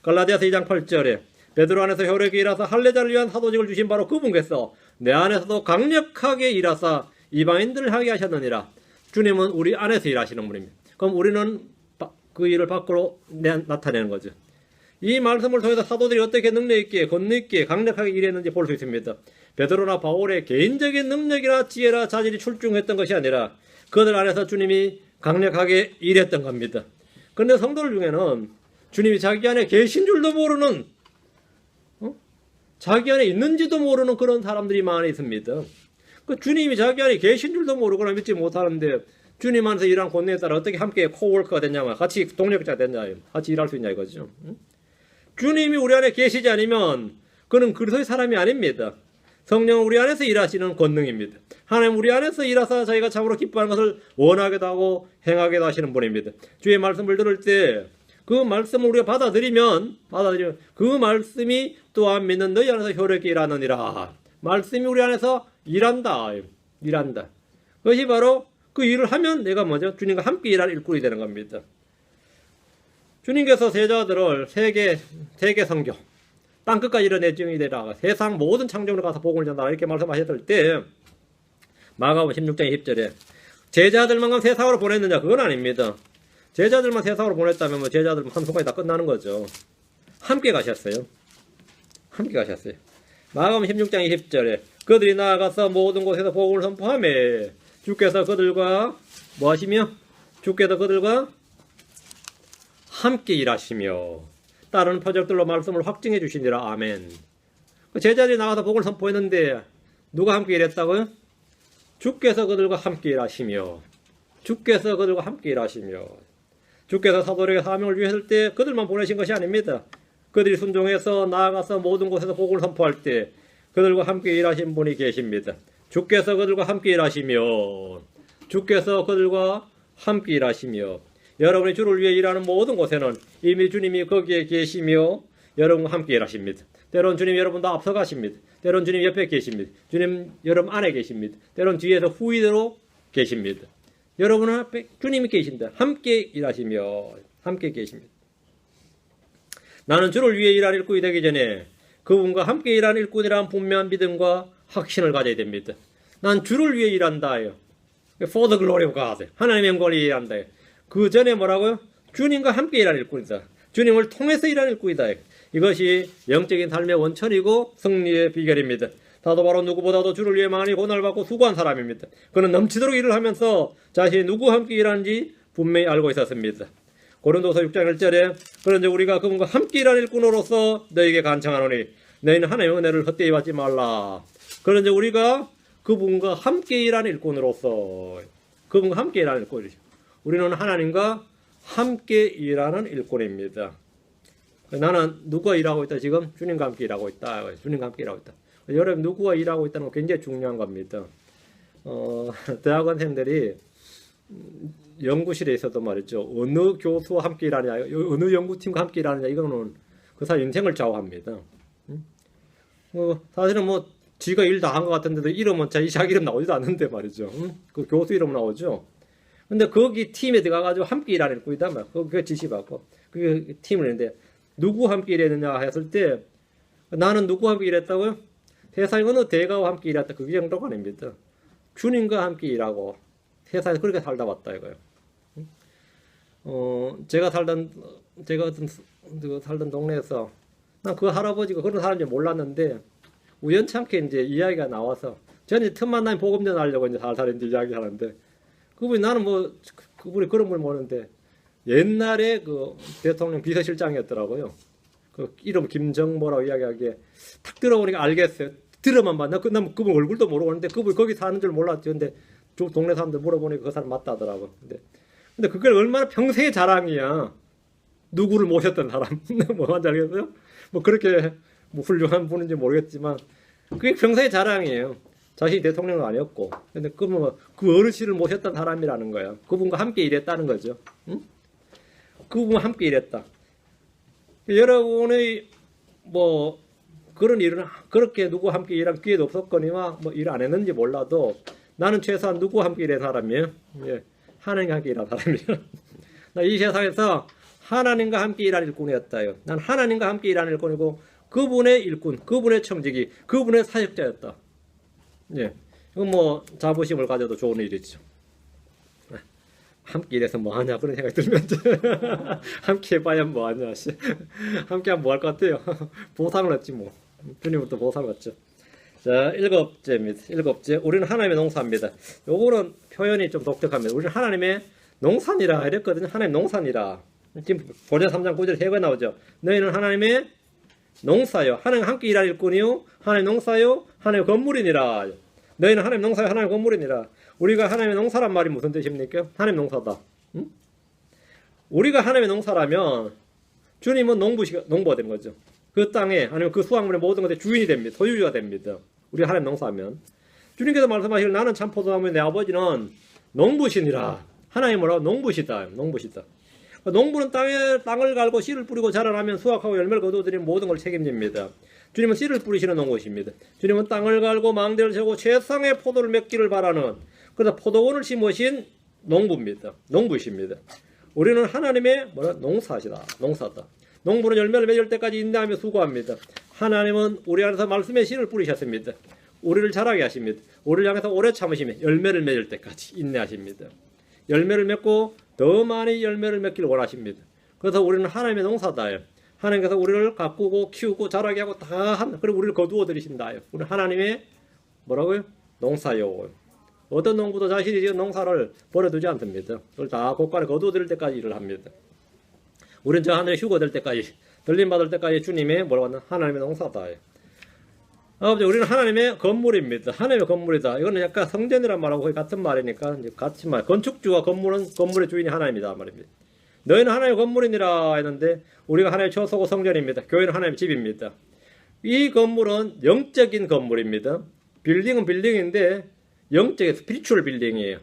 갈라디아서 2장 8절에 베드로 안에서 효력있게 일하사 할례자를 위한 사도직을 주신 바로 그분께서 내 안에서도 강력하게 일하사 이방인들을 하게 하셨느니라. 주님은 우리 안에서 일하시는 분입니다. 그럼 우리는 그 일을 밖으로 나타내는 거죠. 이 말씀을 통해서 사도들이 어떻게 능력있게 권능있게 강력하게 일했는지 볼 수 있습니다. 베드로나 바울의 개인적인 능력이나 지혜나 자질이 출중했던 것이 아니라 그들 안에서 주님이 강력하게 일했던 겁니다. 그런데 성도들 중에는 주님이 자기 안에 계신 줄도 모르는 자기 안에 있는지도 모르는 그런 사람들이 많이 있습니다. 그 주님이 자기 안에 계신 줄도 모르거나 믿지 못하는데 주님 안에서 일한 권능에 따라 어떻게 함께 코워커가 됐냐면 같이 동력자 됐냐 같이 일할 수 있냐 이거죠. 주님이 우리 안에 계시지 않으면 그는 그리스도의 사람이 아닙니다. 성령은 우리 안에서 일하시는 권능입니다. 하나님 우리 안에서 일하사 저희가 참으로 기뻐하는 것을 원하게도 하고 행하게도 하시는 분입니다. 주의 말씀을 들을 때 그 말씀을 우리가 받아들이면 그 말씀이 또한 믿는 너희 안에서 효력있게 일하느니라. 말씀이 우리 안에서 일한다. 그것이 바로 그 일을 하면 내가 뭐죠? 주님과 함께 일할 일꾼이 되는 겁니다. 주님께서 제자들을 세계 선교 땅끝까지 이런 애정이 되라 세상 모든 창조를 가서 복음을 전하라 이렇게 말씀하셨을 때 마가복음 16장 20절에 제자들만 세상으로 보냈느냐 그건 아닙니다. 제자들만 세상으로 보냈다면 뭐 제자들만 한 손가락에 다 끝나는 거죠. 함께 가셨어요. 마가복음 16장 20절에 그들이 나아가서 모든 곳에서 복음을 선포하며 주께서 그들과 뭐 하시며 주께서 그들과 함께 일하시며 다른 표적들로 말씀을 확증해 주시니라. 아멘. 제자들이 나가서 복음을 선포했는데 누가 함께 일했다고요? 주께서 그들과 함께 일하시며 주께서 사도들에게 사명을 주셨을 때 그들만 보내신 것이 아닙니다. 그들이 순종해서 나아가서 모든 곳에서 복음을 선포할 때 그들과 함께 일하신 분이 계십니다. 주께서 그들과 함께 일하시며 여러분이 주를 위해 일하는 모든 곳에는 이미 주님이 거기에 계시며 여러분과 함께 일하십니다. 때론 주님 여러분도 앞서 가십니다. 때론 주님 옆에 계십니다. 주님 여러분 안에 계십니다. 때론 뒤에서 후위대로 계십니다. 여러분 앞에 주님이 계신다. 함께 일하시며 함께 계십니다. 나는 주를 위해 일하는 일꾼이 되기 전에 그분과 함께 일하는 일꾼이라는 분명한 믿음과 확신을 가져야 됩니다. 난 주를 위해 일한다요. For the glory of God. 하나님의 영광을 위해 일한다. 그 전에 뭐라고요? 주님과 함께 일하는 일꾼이다. 주님을 통해서 일하는 일꾼이다. 이것이 영적인 삶의 원천이고 승리의 비결입니다. 나도 바로 누구보다도 주를 위해 많이 고난을 받고 수고한 사람입니다. 그는 넘치도록 일을 하면서 자신이 누구와 함께 일하는지 분명히 알고 있었습니다. 고린도서 6장 1절에 그런데 우리가 그분과 함께 일하는 일꾼으로서 너에게 간청하노니 너희는 하나님의 은혜를 헛되이 받지 말라. 그런데 우리가 그분과 함께 일하는 일꾼으로서 그분과 함께 일하는 일꾼이죠. 우리는 하나님과 함께 일하는 일꾼입니다. 나는 누구와 일하고 있다? 지금 주님과 함께 일하고 있다. 주님과 함께 일하고 있다. 여러분 누구와 일하고 있다는 건 굉장히 중요한 겁니다. 대학원생들이 연구실에 있어도 말이죠. 어느 교수와 함께 일하느냐, 어느 연구팀과 함께 일하느냐, 이거는 그 사람 인생을 좌우합니다. 사실은 뭐 지가 일 다 한 것 같은데도 이름은 자기 이름 나오지도 않는데 말이죠. 그 교수 이름 나오죠. 근데 거기 팀에 들어가가지고 함께 일하는 일꾼이다 말. 그게 지시받고 그게 팀을 했는데 누구 함께 일했느냐 했을 때 나는 누구와 함께 일했다고요? 세상에 어느 대가와 함께 일했다. 그게 정도가 아닙니다. 주님과 함께 일하고 세상에 그렇게 살다 왔다 이거예요. 제가 살던 동네에서 난 그 할아버지가 그런 사람인지 몰랐는데 우연찮게 이제 이야기가 나와서 저는 틈만 나면 복음 전하려고 이제 살살 이제 이야기하는데 그분이 나는 뭐 그분이 그런 분 모르는데 옛날에 그 대통령 비서실장이었더라고요. 그 이름 김정모라고 이야기하기에 탁 들어보니까 알겠어요. 들어만 봤나? 난 그분 얼굴도 모르고 있는데 그분이 거기 사는 줄 몰랐죠. 근데 동네 사람들 물어보니까 그 사람 맞다더라고. 근데 그걸 얼마나 평생의 자랑이야. 누구를 모셨던 사람. 뭐 뭔지 알겠어요? 뭐 그렇게 뭐 훌륭한 분인지 모르겠지만 그게 평생의 자랑이에요. 자신이 대통령은 아니었고. 근데 그 어르신을 모셨던 사람이라는 거야. 그분과 함께 일했다는 거죠. 응? 그분과 함께 일했다. 여러분의 뭐 그런 일은 그렇게 누구와 함께 일한 기회도 없었거니와 뭐 일 안 했는지 몰라도 나는 최소한 누구와 함께 일한 사람이에요. 예. 하나님과 함께 일한 사람이에요. 나 이 세상에서 하나님과 함께 일하는 일꾼이었다요. 난 하나님과 함께 일하는 일꾼이고 그분의 일꾼, 그분의 청지기, 그분의 사역자였다. 예. 이건 뭐 자부심을 가져도 좋은 일이죠. 함께 일해서 뭐 하냐 그런 생각이 들면 함께 해봐야 뭐 하냐. 함께 하면 뭐 할 것 같아요. 보상을 얻지 뭐. 주님부터 보상을 얻죠. 자, 일곱째입니다. 일곱째, 우리는 하나님의 농사입니다. 요거는 표현이 좀 독특합니다. 우리는 하나님의 농산이라 이랬거든요. 하나님 농산이라. 지금 고린도 3장 9절에 3번 나오죠. 너희는 하나님의 농사요. 하나님 함께 일할 일꾼이요. 하나님 농사요. 하나님 건물이니라. 너희는 하나님 농사요. 하나님 건물이니라. 우리가 하나님의 농사란 말이 무슨 뜻입니까? 하나님 농사다. 응? 우리가 하나님의 농사라면 주님은 농부가 된 거죠. 그 땅에 아니면 그 수확물의 모든 것의 주인이 됩니다. 소유주가 됩니다. 우리가 하나님 농사하면. 주님께서 말씀하시길 나는 참 포도나무의 내 아버지는 농부시니라. 하나님 뭐라고? 농부시다. 농부시다. 농부는 땅을 갈고 씨를 뿌리고 자라나면 수확하고 열매를 거두어들이는 모든 걸 책임집니다. 주님은 씨를 뿌리시는 농부십니다. 주님은 땅을 갈고 망대를 세우고 최상의 포도를 맺기를 바라는 그래서 포도원을 심으신 농부입니다. 농부이십니다. 우리는 하나님의 농사다. 농부는 열매를 맺을 때까지 인내하며 수고합니다. 하나님은 우리 안에서 말씀의 씨를 뿌리셨습니다. 우리를 자라게 하십니다. 우리를 향해서 오래 참으시며 열매를 맺을 때까지 인내하십니다. 열매를 맺고 더 많이 열매를 맺기를 원하십니다. 그래서 우리는 하나님의 농사다요. 하나님께서 우리를 가꾸고 키우고 자라게 하고 그리고 우리를 거두어 들이신다요. 우리는 하나님의 뭐라고요? 농사요. 어떤 농부도 자신이 지은 농사를 버려두지 않습니다. 그걸 다 고가를 거두어 들일 때까지 일을 합니다. 우리는 저 하늘에 휴거될 때까지 들림받을 때까지 주님의 뭐라고 하나님의 농사다요. 우리는 하나님의 건물입니다. 하나님의 건물이다. 이거는 약간 성전이란 말하고 거의 같은 말이니까 이제 같이 말. 건축주와 건물의 주인이 하나님이다 말입니다. 너희는 하나님의 건물이니라 했는데 우리가 하나님의 처소고 성전입니다. 교회는 하나님의 집입니다. 이 건물은 영적인 건물입니다. 빌딩은 빌딩인데 영적인 스피리추얼 빌딩이에요.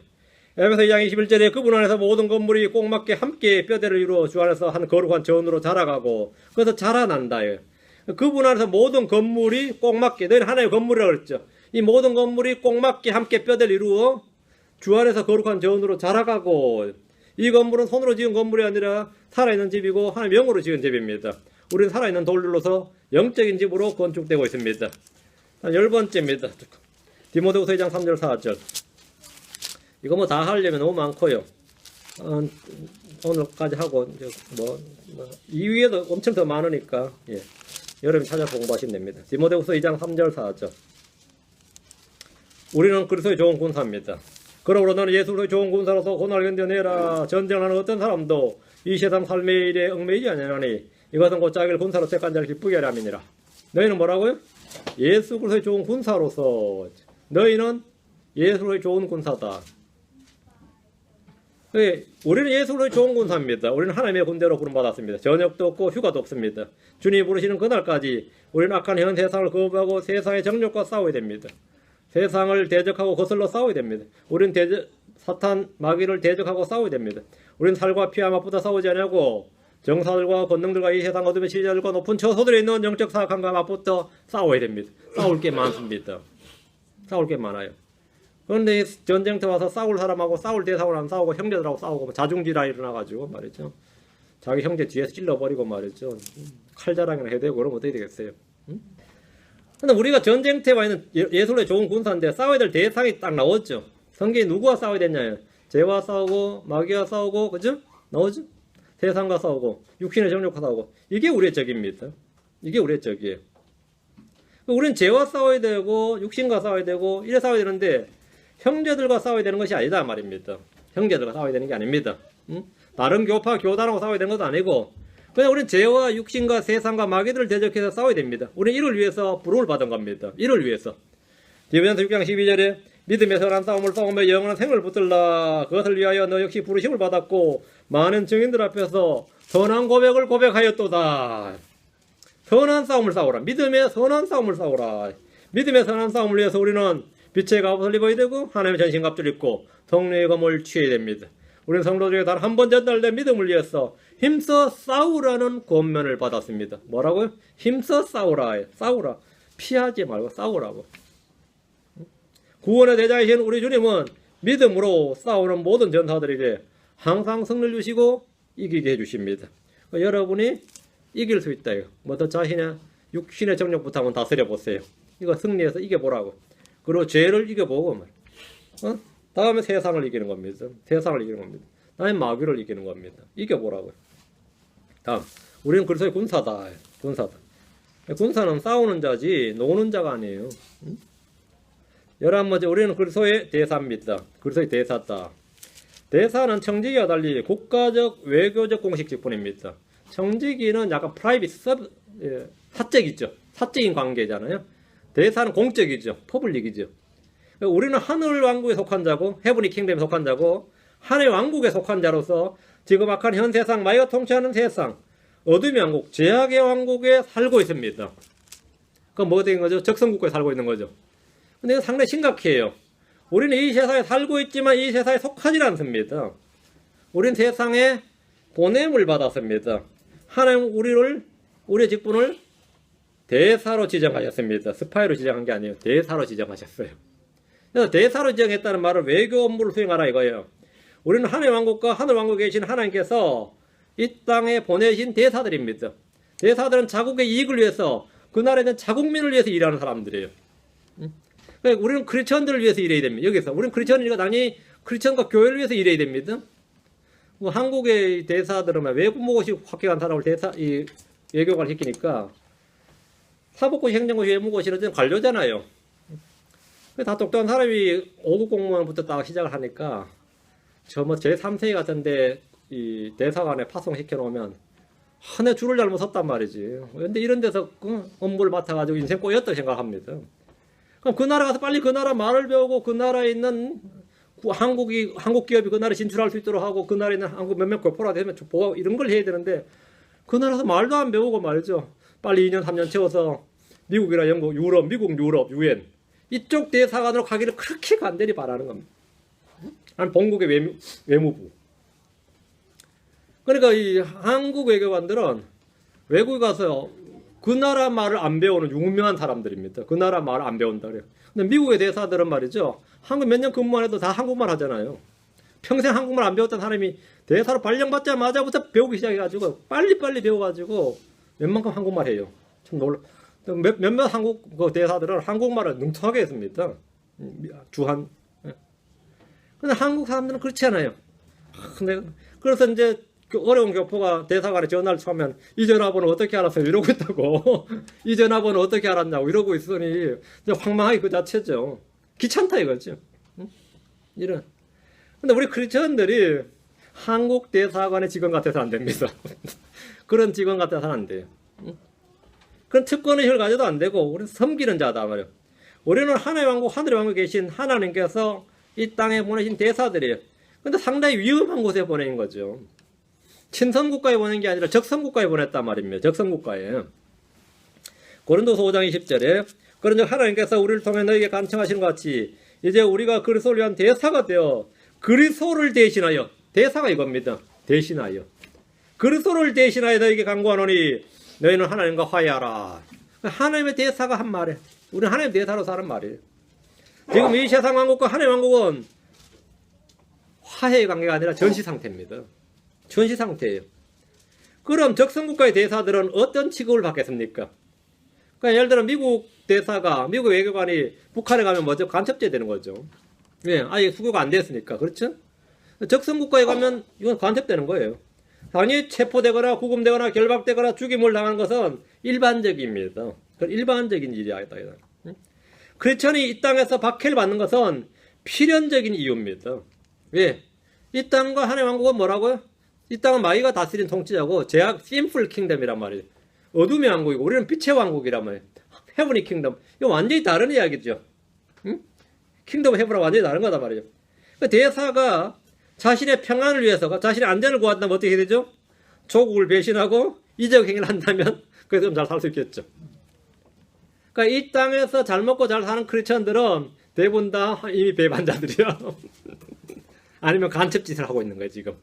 에베소 2장 21절에 그분 안에서 모든 건물이 꼭 맞게 함께 뼈대를 이루어 주 안에서 한 거룩한 전으로 자라가고 그래서 자라난다. 그분 안에서 모든 건물이 꼭 맞게, 너희는 하나의 건물이라고 그랬죠. 이 모든 건물이 꼭 맞게 함께 뼈대를 이루어 주 안에서 거룩한 전으로 자라가고, 이 건물은 손으로 지은 건물이 아니라 살아있는 집이고 하나님의 영으로 지은 집입니다. 우리는 살아있는 돌들로서 영적인 집으로 건축되고 있습니다. 10번째입니다. 디모데후서 2장 3절 4절. 이거 뭐 다 하려면 너무 많고요. 오늘까지 하고 이 위에도 엄청 더 많으니까 여러분이 찾아 공부하시면 됩니다. 디모데후서 2장 3절 4절. 우리는 그리스도의 좋은 군사입니다. 그러므로 너는 예수의 좋은 군사로서 고난을 견뎌내라. 전쟁하는 어떤 사람도 이 세상 삶의 일에 얽매이지 아니하나니 이것은 곧 자기를 군사로 택한 자를 기쁘게 하려 함이니라. 너희는 뭐라고요? 예수 그리스도의 좋은 군사로서. 너희는 예수의 좋은 군사다. 우리는 예수의 좋은 군사입니다. 우리는 하나님의 군대로 부름받았습니다. 저녁도 없고 휴가도 없습니다. 주님이 부르시는 그날까지 우리는 악한 현 세상을 거부하고 세상의 정욕과 싸워야 됩니다. 세상을 대적하고 거슬러 싸워야 됩니다. 우리는 사탄, 마귀를 대적하고 싸워야 됩니다. 우리는 살과 피와 맛보다 싸우지 않냐고 정사들과 권능들과 이 세상 어둠의 지배자들과 높은 처소들에 있는 영적 사악함과 맛보다 싸워야 됩니다. 싸울 게 많습니다. 싸울 게 많아요. 그런데 전쟁터 와서 싸울 사람하고 싸울 대상을 안 싸우고 형제들하고 싸우고 자중질환이 일어나가지고 말이죠. 자기 형제 뒤에서 찔러버리고 말이죠. 칼자랑이나 해야 되고 그러면 어떻게 되겠어요? 근데 우리가 전쟁터에 와 있는 예술의 좋은 군사인데 싸워야 될 대상이 딱 나왔죠. 성경에 누구와 싸워야 되냐요? 죄와 싸우고 마귀와 싸우고 그죠? 나오죠? 세상과 싸우고 육신의 정욕과 싸우고 이게 우리의 적입니다. 이게 우리의 적이에요. 우리는 죄와 싸워야 되고 육신과 싸워야 되고 이래 싸워야 되는데 형제들과 싸워야 되는 것이 아니다 말입니다. 형제들과 싸워야 되는 게 아닙니다. 다른 교파 교단하고 싸워야 되는 것도 아니고 그냥 우리는 죄와 육신과 세상과 마귀들을 대적해서 싸워야 됩니다. 우리는 이를 위해서 부름을 받은 겁니다. 이를 위해서. 디모데전서 6장 12절에 믿음의 선한 싸움을 싸우며 영원한 생을 붙들라. 그것을 위하여 너 역시 부르심을 받았고 많은 증인들 앞에서 선한 고백을 고백하였도다. 선한 싸움을 싸우라. 믿음의 선한 싸움을 싸우라. 믿음의 선한 싸움을 위해서 우리는 빛의 갑옷을 입어야 되고 하나님의 전신갑주를 입고 성령의 검을 취해야 됩니다. 우리는 성도 중에 단 한 번 전달된 믿음을 위해서 힘써 싸우라는 권면을 받았습니다. 뭐라고요? 힘써 싸우라. 싸우라. 피하지 말고 싸우라고. 구원의 대장이신 우리 주님은 믿음으로 싸우는 모든 전사들에게 항상 승리를 주시고 이기게 해주십니다. 여러분이 이길 수 있다. 뭐 자신의 육신의 정욕부터 한번 다스려 보세요. 이거 승리해서 이겨보라고. 그리고 죄를 이겨보고 다음에 세상을 이기는 겁니다. 세상을 이기는 겁니다. 다음에 마귀를 이기는 겁니다. 이겨보라고요. 다음, 우리는 그리스도의 군사다. 군사다. 군사는 싸우는 자지 노는 자가 아니에요. 11번째, 우리는 그리스도의 대사입니다. 그리스도의 대사다. 대사는 청지기와 달리 국가적 외교적 공식 직분입니다. 청지기는 약간 사적이죠. 사적인 관계잖아요. 대사는 공적이죠. 퍼블릭이죠. 우리는 하늘 왕국에 속한 자고 헤브니 킹덤에 속한 자고 하늘 왕국에 속한 자로서 지금 악한 현 세상, 마귀가 통치하는 세상, 어둠의 왕국, 죄악의 왕국에 살고 있습니다. 그럼 뭐가 된 거죠? 적성국가에 살고 있는 거죠. 근데 이거 상당히 심각해요. 우리는 이 세상에 살고 있지만 이 세상에 속하지 않습니다. 우리는 세상에 보냄을 받았습니다. 하나님 우리의 직분을 대사로 지정하셨습니다. 스파이로 지정한 게 아니에요. 대사로 지정하셨어요. 그래서 대사로 지정했다는 말은 외교 업무를 수행하라 이거예요. 우리는 하나님 왕국과 하늘 왕국에 계신 하나님께서 이 땅에 보내신 대사들입니다. 대사들은 자국의 이익을 위해서 그 나라에 있는 자국민을 위해서 일하는 사람들이에요. 그러니까 우리는 크리스천들을 위해서 일해야 됩니다. 여기서 우리는 크리스천이니까 당연히 크리스천과 교회를 위해서 일해야 됩니다. 뭐 한국의 대사들은 외국무고시 합격한 사람을 외교관을 시키니까 사법고시, 행정고시, 외무고시는 관료잖아요. 다 똑똑한 사람이 5급 공무원부터 딱 시작을 하니까 제 3세기 같은데 이 대사관에 파송시켜 놓으면 한 해 줄을 잘못 섰단 말이지. 근데 이런 데서 업무를 맡아가지고 인생 꼬였다고 생각합니다. 그럼 그 나라 가서 빨리 그 나라 말을 배우고 그 나라에 있는 한국 기업이 그 나라에 진출할 수 있도록 하고 그 나라에 있는 한국 몇몇 고포라 되면 보호 이런 걸 해야 되는데 그 나라에서 말도 안 배우고 말이죠. 빨리 2년 3년 채워서 미국이나 영국, 유럽, 미국, 유럽, 유엔 이쪽 대사관으로 가기를 그렇게 간절히 바라는 겁니다. 아니 본국의 외무부. 그러니까 이 한국 외교관들은 외국에 가서 그 나라 말을 안 배우는 유명한 사람들입니다. 그 나라 말을 안 배운다 그래요. 근데 미국의 대사들은 말이죠. 한국 몇 년 근무만 해도 다 한국말 하잖아요. 평생 한국말 안 배웠던 사람이 대사로 발령받자마자부터 배우기 시작해가지고 빨리빨리 배워가지고 웬만큼 한국말 해요. 참 놀라. 몇몇 한국 그 대사들은 한국말을 능통하게 했습니다. 주한. 근데 한국 사람들은 그렇지 않아요. 근데 그래서 이제 그 어려운 교포가 대사관에 전화를 하면 이 전화번호 어떻게 알았어요? 이러고 있다고. 이 전화번호 어떻게 알았냐고 이러고 있으니 이제 황망하게 그 자체죠. 귀찮다 이거죠. 이런. 근데 우리 크리스천들이 한국 대사관의 직원 같아서 안 됩니다. 그런 직원 같아서는 안 돼요. 그런 특권의식을 가져도 안 되고 우리는 섬기는 자다 말이에요. 우리는 하나님의 왕국, 하늘의 왕국에 계신 하나님께서 이 땅에 보내신 대사들이에요. 근데 상당히 위험한 곳에 보낸 거죠. 친선국가에 보낸 게 아니라 적선국가에 보냈단 말입니다. 적선국가에. 고린도서 5장 20절에 그런즉 하나님께서 우리를 통해 너에게 간청하시는 것 같이 이제 우리가 그리스도를 위한 대사가 되어 그리스도를 대신하여, 대사가 이겁니다. 대신하여 그리스도를 대신하여 너에게 간구하노니 너희는 하나님과 화해하라. 하나님의 대사가 한 말이에요. 우리는 하나님의 대사로 사는 말이에요. 지금 이 세상 왕국과 하나님의 왕국은 화해의 관계가 아니라 전시 상태입니다. 전시 상태예요. 그럼 적선국가의 대사들은 어떤 취급을 받겠습니까? 그러니까 예를 들어 미국 대사가, 미국 외교관이 북한에 가면 먼저 간첩죄 되는 거죠. 왜? 아예 수교가 안 됐으니까. 그렇죠? 적선국가에 가면 이건 간첩되는 거예요. 당연히 체포되거나 구금되거나 결박되거나 죽임을 당하는 것은 일반적입니다. 일반적인 일이야. 크리스천이 이 땅에서 박해를 받는 것은 필연적인 이유입니다. 왜? 이 땅과 하나님의 왕국은 뭐라고요? 이 땅은 마귀가 다스린 통치자고 제약 심플 킹덤이란 말이에요. 어둠의 왕국이고 우리는 빛의 왕국이란 말이에요. 헤브니 킹덤. 이거 완전히 다른 이야기죠. 응? 킹덤 헤브랑 완전히 다른 거단 말이죠. 대사가 자신의 평안을 위해서 자신의 안전을 구한다면 어떻게 해야 되죠? 조국을 배신하고 이적 행위를 한다면 그래서 좀 잘 살 수 있겠죠. 그러니까 이 땅에서 잘 먹고 잘 사는 크리스천들은 대부분 다 이미 배반자들이야. 아니면 간첩짓을 하고 있는 거예요 지금.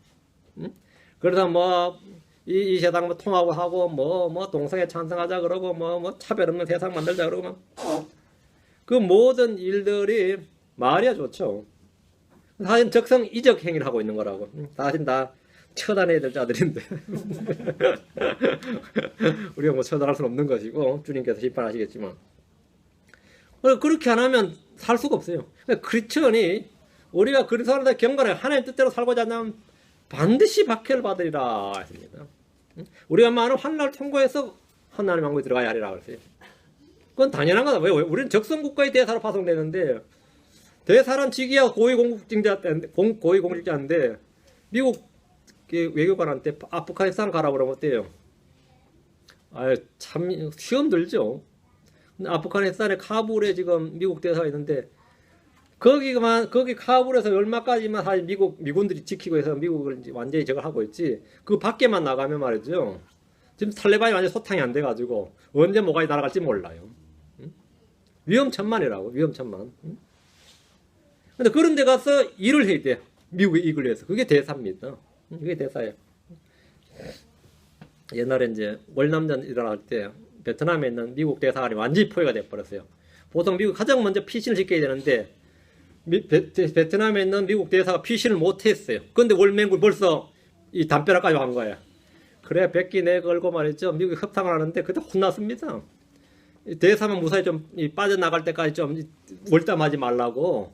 응? 그래서 뭐 이 세상 뭐 통하고 하고 뭐 동성애 찬성하자 그러고 뭐 차별 없는 세상 만들자 그러고 그 모든 일들이 말이야 좋죠. 사실 적성 이적 행위를 하고 있는 거라고. 사실 다 처단해야 될 자들인데 우리가 뭐 처단할 수는 없는 것이고 주님께서 심판하시겠지만 그렇게 안 하면 살 수가 없어요. 크리스천이 우리가 그리스도를 경건하게 하나님 뜻대로 살고자 하면 반드시 박해를 받으리라 했습니다. 우리가 많은 환난을 통과해서 하나님의 왕국에 들어가야 하리라 그랬어요. 그건 당연한 거다. 왜? 우리는 적성국가의 대사로 파송되는데 대사란 직위야 고위공직자인데 미국 외교관한테 아프가니스탄 가라 그러면 어때요? 아유 참 시험 들죠. 아프가니스탄의 카불에 지금 미국 대사가 있는데 거기 카불에서 얼마까지만 사실 미군들이 지키고 해서 미국을 완전히 저걸 하고 있지. 그 밖에만 나가면 말이죠. 지금 탈레반이 완전 소탕이 안 돼가지고 언제 뭐가 날아갈지 몰라요. 위험천만이라고 위험천만. 근데 그런 데 가서 일을 해야 돼. 미국의 이익을 위해서. 그게 대사입니다. 그게 대사예요. 옛날에 이제 월남전 일어날 때 베트남에 있는 미국 대사관이 완전히 포위가 돼버렸어요. 보통 미국 가장 먼저 피신을 시켜야 되는데 베트남에 있는 미국 대사가 피신을 못했어요. 그런데 월맹군 벌써 이 담벼락까지 간 거야. 그래 백기 내 걸고 말이죠. 미국이 협상을 하는데 그때 혼났습니다. 대사만 무사히 좀 빠져나갈 때까지 좀 월담하지 말라고.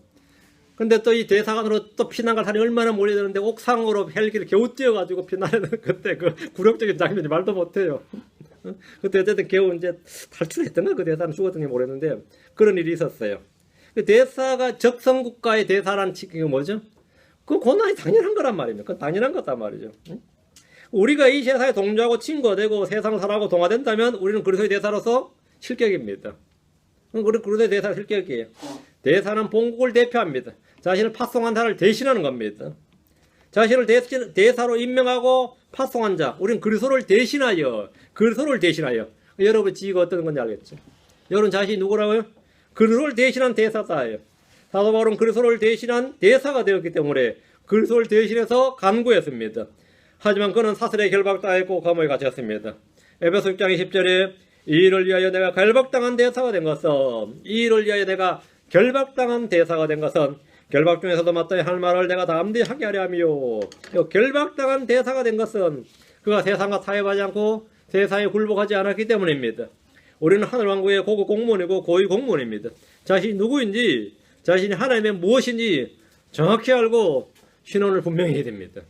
근데 또 이 대사관으로 또 피난갈 사람이 얼마나 몰려드는데 옥상으로 헬기를 겨우 뛰어가지고 피난하는 그때 그 굴욕적인 장면이 말도 못해요. 그때 어쨌든 겨우 이제 탈출했던가 그 대사는 죽었던 게 모르겠는데 그런 일이 있었어요. 그 대사가 적성국가의 대사라는 게 뭐죠? 그 고난이 당연한 거란 말입니다. 그건 당연한 거단 말이죠. 우리가 이 세상에 동조하고 친구가 되고 세상을 살아가고 동화된다면 우리는 그리스도의 대사로서 실격입니다. 우리 그리스도의 대사 실격이에요. 대사는 본국을 대표합니다. 자신을 파송한 자를 대신하는 겁니다. 자신을 대사로 임명하고 파송한 자, 우리는 그리스도를 대신하여 여러분 지위가 어떤 건지 알겠죠? 여러분 자신이 누구라고요? 그리스도를 대신한 대사다예요. 사도 바울은 그리스도를 대신한 대사가 되었기 때문에 그리스도를 대신해서 간구했습니다. 하지만 그는 사슬에 결박당했고 감옥에 갇혔습니다. 에베소 6장 20절에 이 일을 위하여 내가 결박당한 대사가 된 것은, 이 일을 위하여 내가 결박당한 대사가 된 것은 결박 중에서도 마땅히 할 말을 내가 담대하게 하려 함이요. 결박당한 대사가 된 것은 그가 세상과 타협하지 않고 세상에 굴복하지 않았기 때문입니다. 우리는 하늘왕국의 고급 공무원이고 고위 공무원입니다. 자신이 누구인지, 자신이 하나님의 무엇인지 정확히 알고 신원을 분명히 해야 됩니다.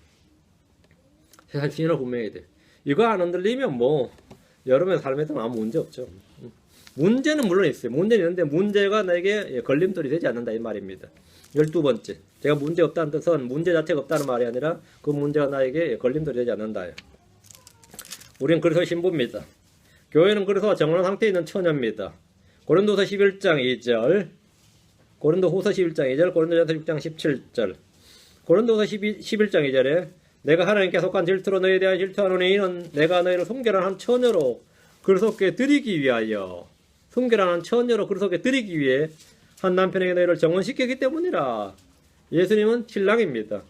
세상 신원을 분명히 해야 돼. 이거 안 흔들리면 뭐 여러분의 삶에서는 아무 문제 없죠. 문제는 물론 있어요. 문제는 있는데 문제가 나에게 걸림돌이 되지 않는다 이 말입니다. 12번째, 제가 문제 없다는 뜻은 문제 자체가 없다는 말이 아니라 그 문제가 나에게 걸림돌이 되지 않는다. 우리는 그리스도의 신부입니다. 교회는 그리스도와 정혼한 상태에 있는 처녀입니다. 고린도서 11장 2절, 고린도후서 11장 2절, 고린도전서 6장 17절, 고린도서 11장 2절에 내가 하나님께 속한 질투로 너희에 대하여 질투하노니 이는 내가 너희를 순결한 처녀로 그리스도께 드리기 위하여, 순결한 처녀로 그리스도께 드리기 위해 한 남편에게 너희를 정혼시키기 때문이라. 예수님은 신랑입니다.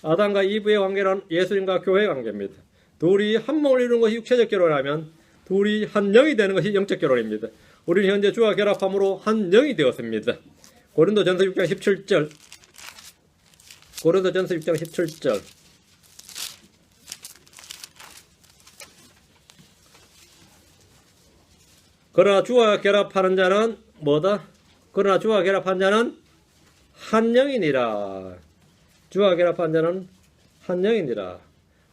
아담과 이브의 관계란 예수님과 교회의 관계입니다. 둘이 한 몸을 이루는 것이 육체적 결혼이라면 둘이 한 영이 되는 것이 영적 결혼입니다. 우리는 현재 주와 결합함으로 한 영이 되었습니다. 고린도전서 6장 17절, 고린도전서 6장 17절, 그러나 주와 결합하는 자는 뭐다? 그러나 주와 결합한 자는 한 영이니라. 주와 결합한 자는 한 영이니라.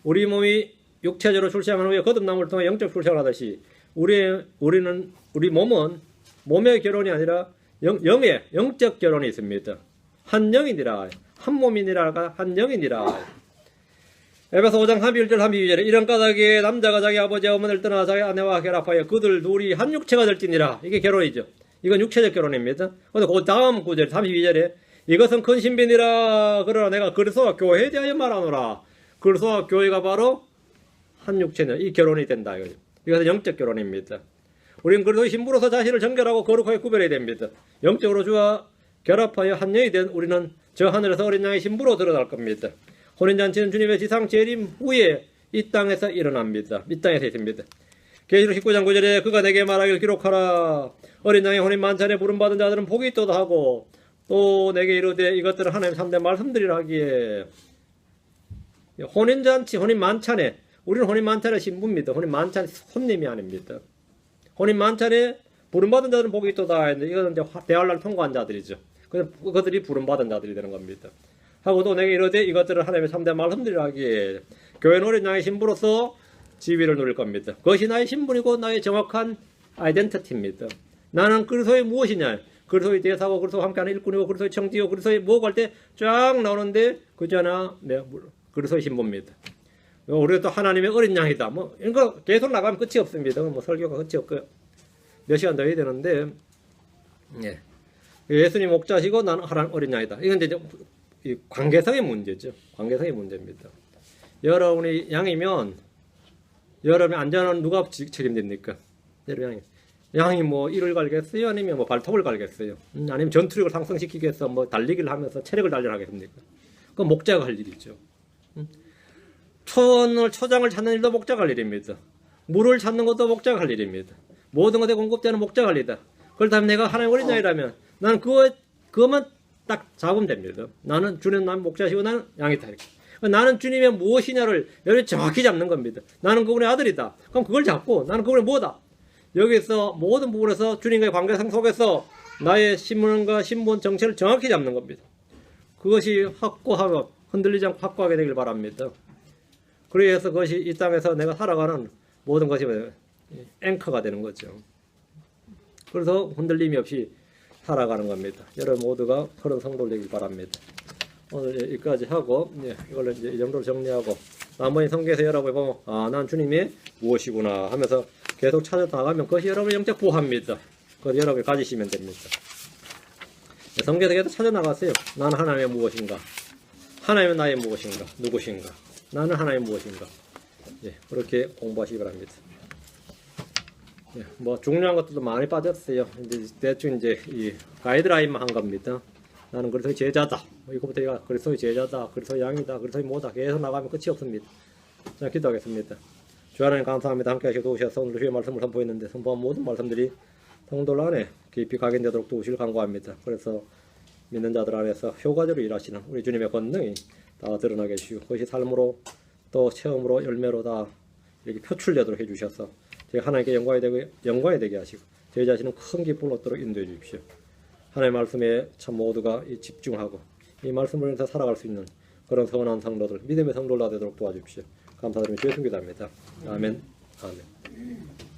우리 몸이 육체적으로 출생한 후에 거듭남을 통해 영적 출생을 하듯이 우리 몸은 몸의 결혼이 아니라 영의 영적 결혼이 있습니다. 한 영이니라. 한 몸이니라가 한 영이니라. 에베소 5장 31절 32절에 이런 까닭에 남자가 자기 아버지와 어머니를 떠나 자기 아내와 결합하여 그들 둘이 한 육체가 될지니라. 이게 결혼이죠. 이건 육체적 결혼입니다. 근데 그 다음 구절 32절에 이것은 큰 신비니라. 그러나 내가 그리스도와 교회에 대하여 말하노라. 그리스도와 교회가 바로 한 육체는 이 결혼이 된다. 이것은 영적 결혼입니다. 우리는 그리스도의 신부로서 자신을 정결하고 거룩하게 구별해야 됩니다. 영적으로 주와 결합하여 한 영이 된 우리는 저 하늘에서 어린 양의 신부로 드러날 겁니다. 혼인잔치는 주님의 지상 재림 후에 이 땅에서 일어납니다. 이 땅에서 있습니다. 계시록 19장 9절에 그가 내게 말하길 기록하라. 어린 양의 혼인 만찬에 부름받은 자들은 복이 있도다 하고 또 내게 이르되 이것들은 하나님 참된 말씀들이라 하기에 혼인잔치, 혼인 만찬에 우리는 혼인 만찬의 신부입니다. 혼인 만찬 손님이 아닙니다. 혼인 만찬에 부름받은 자들은 복이 있도다 했는데 이것은 이제 대환란을 통과한 자들이죠. 그들이 부름받은 자들이 되는 겁니다. 하고 또 내게 이르되 이것들은 하나님의 참된 말씀들이라 하기에 교회는 어린 양의 신부로서 지위를 누릴 겁니다. 그것이 나의 신분이고 나의 정확한 아이덴티티입니다. 나는 그리스도의 무엇이냐? 그리스도의 대사고 그리스도와 함께하는 일꾼이고 그리스도의 청지고 그리스도의 뭐고 할 때 쫙 나오는데 그중 하나 그리스도의 신부입니다. 우리가 또 하나님의 어린 양이다. 뭐 이런 거 계속 나가면 끝이 없습니다. 뭐 설교가 끝이 없고요. 몇 시간 더 해야 되는데 예. 예수님 목자시고 나는 하나님 어린 양이다. 이건 이제 이 관계성의 문제죠. 관계성의 문제입니다. 여러분이 양이면 여러분의 안전은 누가 책임집니까? 여러분 양이 뭐 이를 갈겠어요? 아니면 뭐 발톱을 갈겠어요? 아니면 전투력을 상승시키기 위해서 뭐 달리기를 하면서 체력을 단련하겠습니까? 그건 목자가 할 일이죠. 초장을 찾는 일도 목자가 할 일입니다. 물을 찾는 것도 목자가 할 일입니다. 모든 것의 공급자는 목자가 할 일이다. 그렇다면 내가 하나님 어린 양이라면 나는 그것만 딱 잡으면 됩니다. 나는 주님 난 목자시고 나는 양이다. 나는 주님의 무엇이냐를 여기 정확히 잡는 겁니다. 나는 그분의 아들이다. 그럼 그걸 잡고 나는 그분의 뭐다. 여기서 모든 부분에서 주님과의 관계성 속에서 나의 신분과 신분 정체를 정확히 잡는 겁니다. 그것이 확고하고 흔들리지 않고 확고하게 되길 바랍니다. 그래서 그것이 이 땅에서 내가 살아가는 모든 것이 앵커가 되는 거죠. 그래서 흔들림이 없이 살아가는 겁니다. 여러분 모두가 그런 성도를 되길 바랍니다. 오늘 여기까지 하고 이걸로 이제 이 정도로 정리하고 나머지 성경에서 여러분이 보면 난 주님이 무엇이구나 하면서 계속 찾아 나가면 그것이 여러분의 영적 부합니다. 그걸 여러분이 가지시면 됩니다. 성경에서 계속 찾아 나가세요. 나는 하나님의 무엇인가? 하나님은 나의 무엇인가? 누구신가? 나는 하나님의 무엇인가? 그렇게 공부하시기 바랍니다. 뭐 중요한 것들도 많이 빠졌어요. 이제 대충 이제 이 가이드라인만 한 겁니다. 나는 그리스도의 제자다. 이거부터 얘가 그리스도의 제자다. 그리스도의 양이다. 그리스도의 뭐다. 계속 나가면 끝이 없습니다. 자, 기도하겠습니다. 주 하나님 감사합니다. 함께 하시고 도우셔서 오늘 주의 말씀을 선포했는데 선포한 모든 말씀들이 성도들 안에 깊이 각인되도록 도우시를 간구합니다. 그래서 믿는 자들 안에서 효과적으로 일하시는 우리 주님의 권능이 다 드러나게 해주시고 그것이 삶으로 또 체험으로 열매로 다 이렇게 표출되도록 해주셔서 저희 하나님께 영광이 되게 하시고 저희 자신은 큰 기쁨을 얻도록 인도해 주십시오. 하나님의 말씀에 참 모두가 집중하고 이 말씀을 통해서 살아갈 수 있는 그런 선한 성도들, 믿음의 성도들 되도록 도와주십시오. 감사드리며 주의 승기도합니다. 아멘. 아멘.